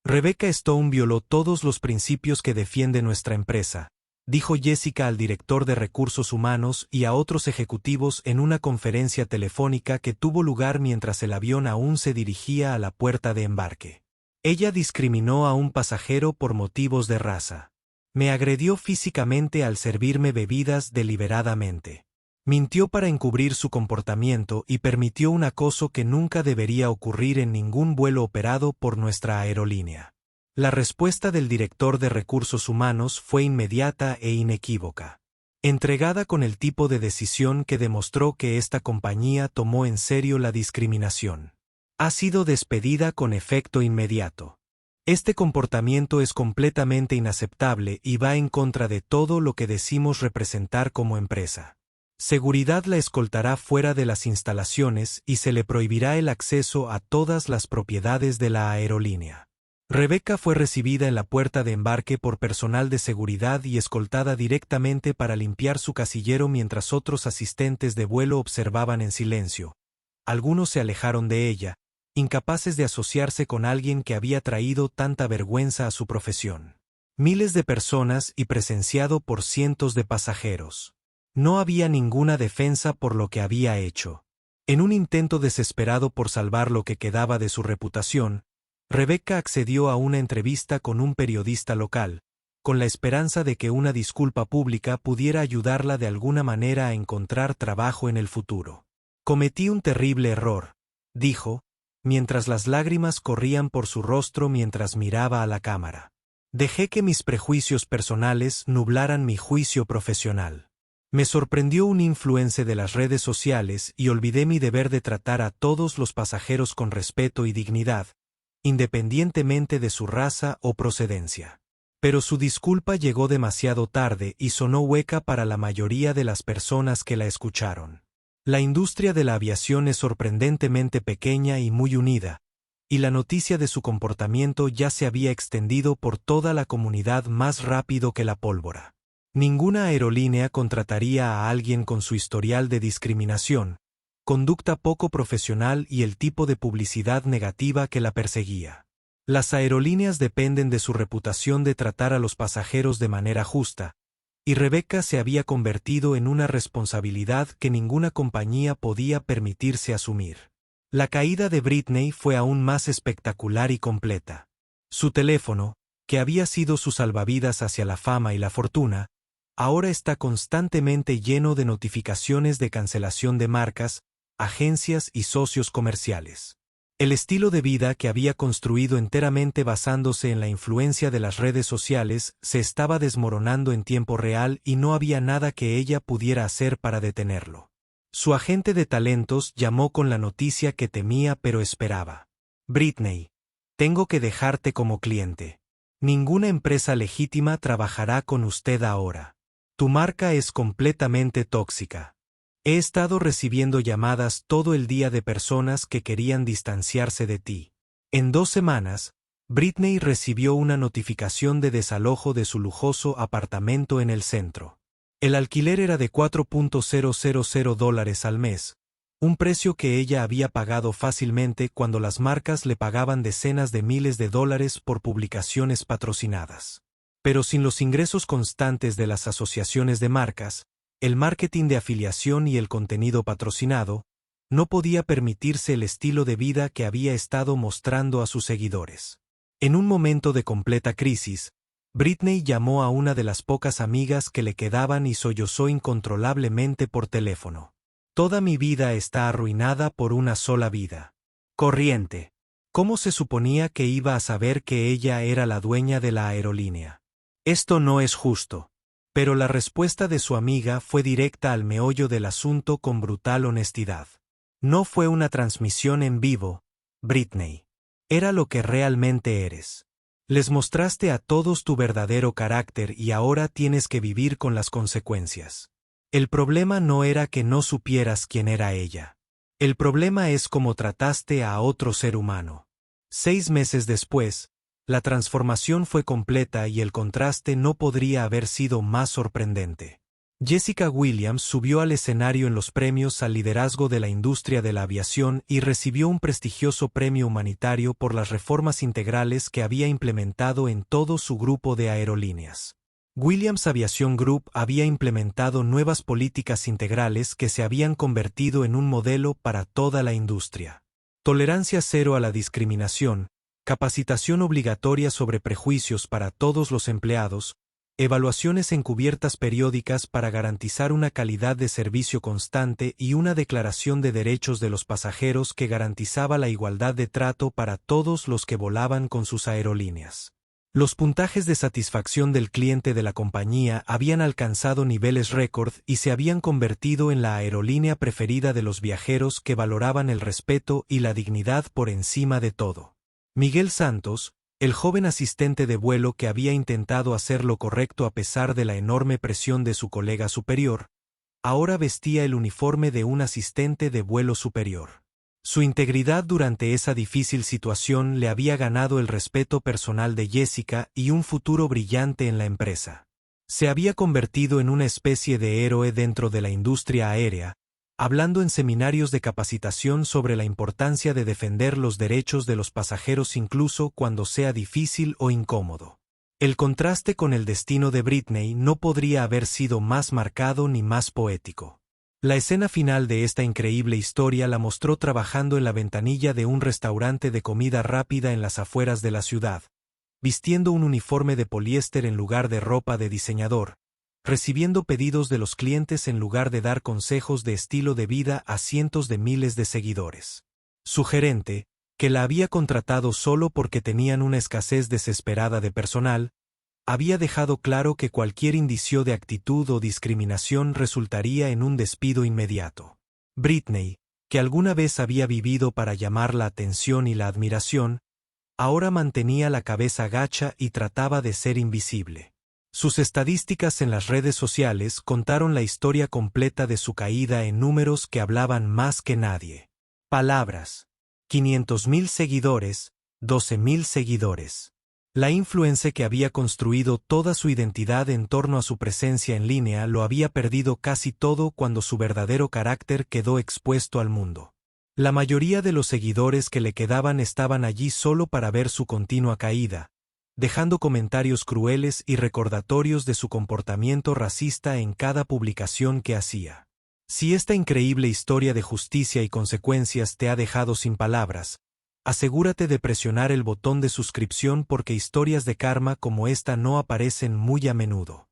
Rebecca Stone violó todos los principios que defiende nuestra empresa, dijo Jessica al director de recursos humanos y a otros ejecutivos en una conferencia telefónica que tuvo lugar mientras el avión aún se dirigía a la puerta de embarque. Ella discriminó a un pasajero por motivos de raza. Me agredió físicamente al servirme bebidas deliberadamente. Mintió para encubrir su comportamiento y permitió un acoso que nunca debería ocurrir en ningún vuelo operado por nuestra aerolínea. La respuesta del director de recursos humanos fue inmediata e inequívoca. Entregada con el tipo de decisión que demostró que esta compañía tomó en serio la discriminación. Ha sido despedida con efecto inmediato. Este comportamiento es completamente inaceptable y va en contra de todo lo que decimos representar como empresa. Seguridad la escoltará fuera de las instalaciones y se le prohibirá el acceso a todas las propiedades de la aerolínea. Rebecca fue recibida en la puerta de embarque por personal de seguridad y escoltada directamente para limpiar su casillero mientras otros asistentes de vuelo observaban en silencio. Algunos se alejaron de ella, incapaces de asociarse con alguien que había traído tanta vergüenza a su profesión. Miles de personas y presenciado por cientos de pasajeros. No había ninguna defensa por lo que había hecho. En un intento desesperado por salvar lo que quedaba de su reputación, Rebecca accedió a una entrevista con un periodista local, con la esperanza de que una disculpa pública pudiera ayudarla de alguna manera a encontrar trabajo en el futuro. Cometí un terrible error, dijo, mientras las lágrimas corrían por su rostro mientras miraba a la cámara. Dejé que mis prejuicios personales nublaran mi juicio profesional. Me sorprendió un influencer de las redes sociales y olvidé mi deber de tratar a todos los pasajeros con respeto y dignidad, independientemente de su raza o procedencia. Pero su disculpa llegó demasiado tarde y sonó hueca para la mayoría de las personas que la escucharon. La industria de la aviación es sorprendentemente pequeña y muy unida, y la noticia de su comportamiento ya se había extendido por toda la comunidad más rápido que la pólvora. Ninguna aerolínea contrataría a alguien con su historial de discriminación, conducta poco profesional y el tipo de publicidad negativa que la perseguía. Las aerolíneas dependen de su reputación de tratar a los pasajeros de manera justa, y Rebecca se había convertido en una responsabilidad que ninguna compañía podía permitirse asumir. La caída de Britney fue aún más espectacular y completa. Su teléfono, que había sido su salvavidas hacia la fama y la fortuna, ahora está constantemente lleno de notificaciones de cancelación de marcas, agencias y socios comerciales. El estilo de vida que había construido enteramente basándose en la influencia de las redes sociales se estaba desmoronando en tiempo real y no había nada que ella pudiera hacer para detenerlo. Su agente de talentos llamó con la noticia que temía pero esperaba. Britney, tengo que dejarte como cliente. Ninguna empresa legítima trabajará con usted ahora. Tu marca es completamente tóxica. He estado recibiendo llamadas todo el día de personas que querían distanciarse de ti. En 2 semanas, Britney recibió una notificación de desalojo de su lujoso apartamento en el centro. El alquiler era de $4,000 al mes, un precio que ella había pagado fácilmente cuando las marcas le pagaban decenas de miles de dólares por publicaciones patrocinadas. Pero sin los ingresos constantes de las asociaciones de marcas, el marketing de afiliación y el contenido patrocinado, no podía permitirse el estilo de vida que había estado mostrando a sus seguidores. En un momento de completa crisis, Britney llamó a una de las pocas amigas que le quedaban y sollozó incontrolablemente por teléfono. Toda mi vida está arruinada por una sola vida. Corriente. ¿Cómo se suponía que iba a saber que ella era la dueña de la aerolínea? Esto no es justo. Pero la respuesta de su amiga fue directa al meollo del asunto con brutal honestidad. No fue una transmisión en vivo, Britney. Era lo que realmente eres. Les mostraste a todos tu verdadero carácter y ahora tienes que vivir con las consecuencias. El problema no era que no supieras quién era ella. El problema es cómo trataste a otro ser humano. 6 meses después, la transformación fue completa y el contraste no podría haber sido más sorprendente. Jessica Williams subió al escenario en los premios al liderazgo de la industria de la aviación y recibió un prestigioso premio humanitario por las reformas integrales que había implementado en todo su grupo de aerolíneas. Williams Aviation Group había implementado nuevas políticas integrales que se habían convertido en un modelo para toda la industria. Tolerancia cero a la discriminación, capacitación obligatoria sobre prejuicios para todos los empleados, evaluaciones encubiertas periódicas para garantizar una calidad de servicio constante y una declaración de derechos de los pasajeros que garantizaba la igualdad de trato para todos los que volaban con sus aerolíneas. Los puntajes de satisfacción del cliente de la compañía habían alcanzado niveles récord y se habían convertido en la aerolínea preferida de los viajeros que valoraban el respeto y la dignidad por encima de todo. Miguel Santos, el joven asistente de vuelo que había intentado hacer lo correcto a pesar de la enorme presión de su colega superior, ahora vestía el uniforme de un asistente de vuelo superior. Su integridad durante esa difícil situación le había ganado el respeto personal de Jessica y un futuro brillante en la empresa. Se había convertido en una especie de héroe dentro de la industria aérea, hablando en seminarios de capacitación sobre la importancia de defender los derechos de los pasajeros incluso cuando sea difícil o incómodo. El contraste con el destino de Britney no podría haber sido más marcado ni más poético. La escena final de esta increíble historia la mostró trabajando en la ventanilla de un restaurante de comida rápida en las afueras de la ciudad, vistiendo un uniforme de poliéster en lugar de ropa de diseñador, recibiendo pedidos de los clientes en lugar de dar consejos de estilo de vida a cientos de miles de seguidores. Su gerente, que la había contratado solo porque tenían una escasez desesperada de personal, había dejado claro que cualquier indicio de actitud o discriminación resultaría en un despido inmediato. Britney, que alguna vez había vivido para llamar la atención y la admiración, ahora mantenía la cabeza gacha y trataba de ser invisible. Sus estadísticas en las redes sociales contaron la historia completa de su caída en números que hablaban más que nadie. Palabras: 500.000 seguidores, 12.000 seguidores. La influencer que había construido toda su identidad en torno a su presencia en línea lo había perdido casi todo cuando su verdadero carácter quedó expuesto al mundo. La mayoría de los seguidores que le quedaban estaban allí solo para ver su continua caída, dejando comentarios crueles y recordatorios de su comportamiento racista en cada publicación que hacía. Si esta increíble historia de justicia y consecuencias te ha dejado sin palabras, asegúrate de presionar el botón de suscripción porque historias de karma como esta no aparecen muy a menudo.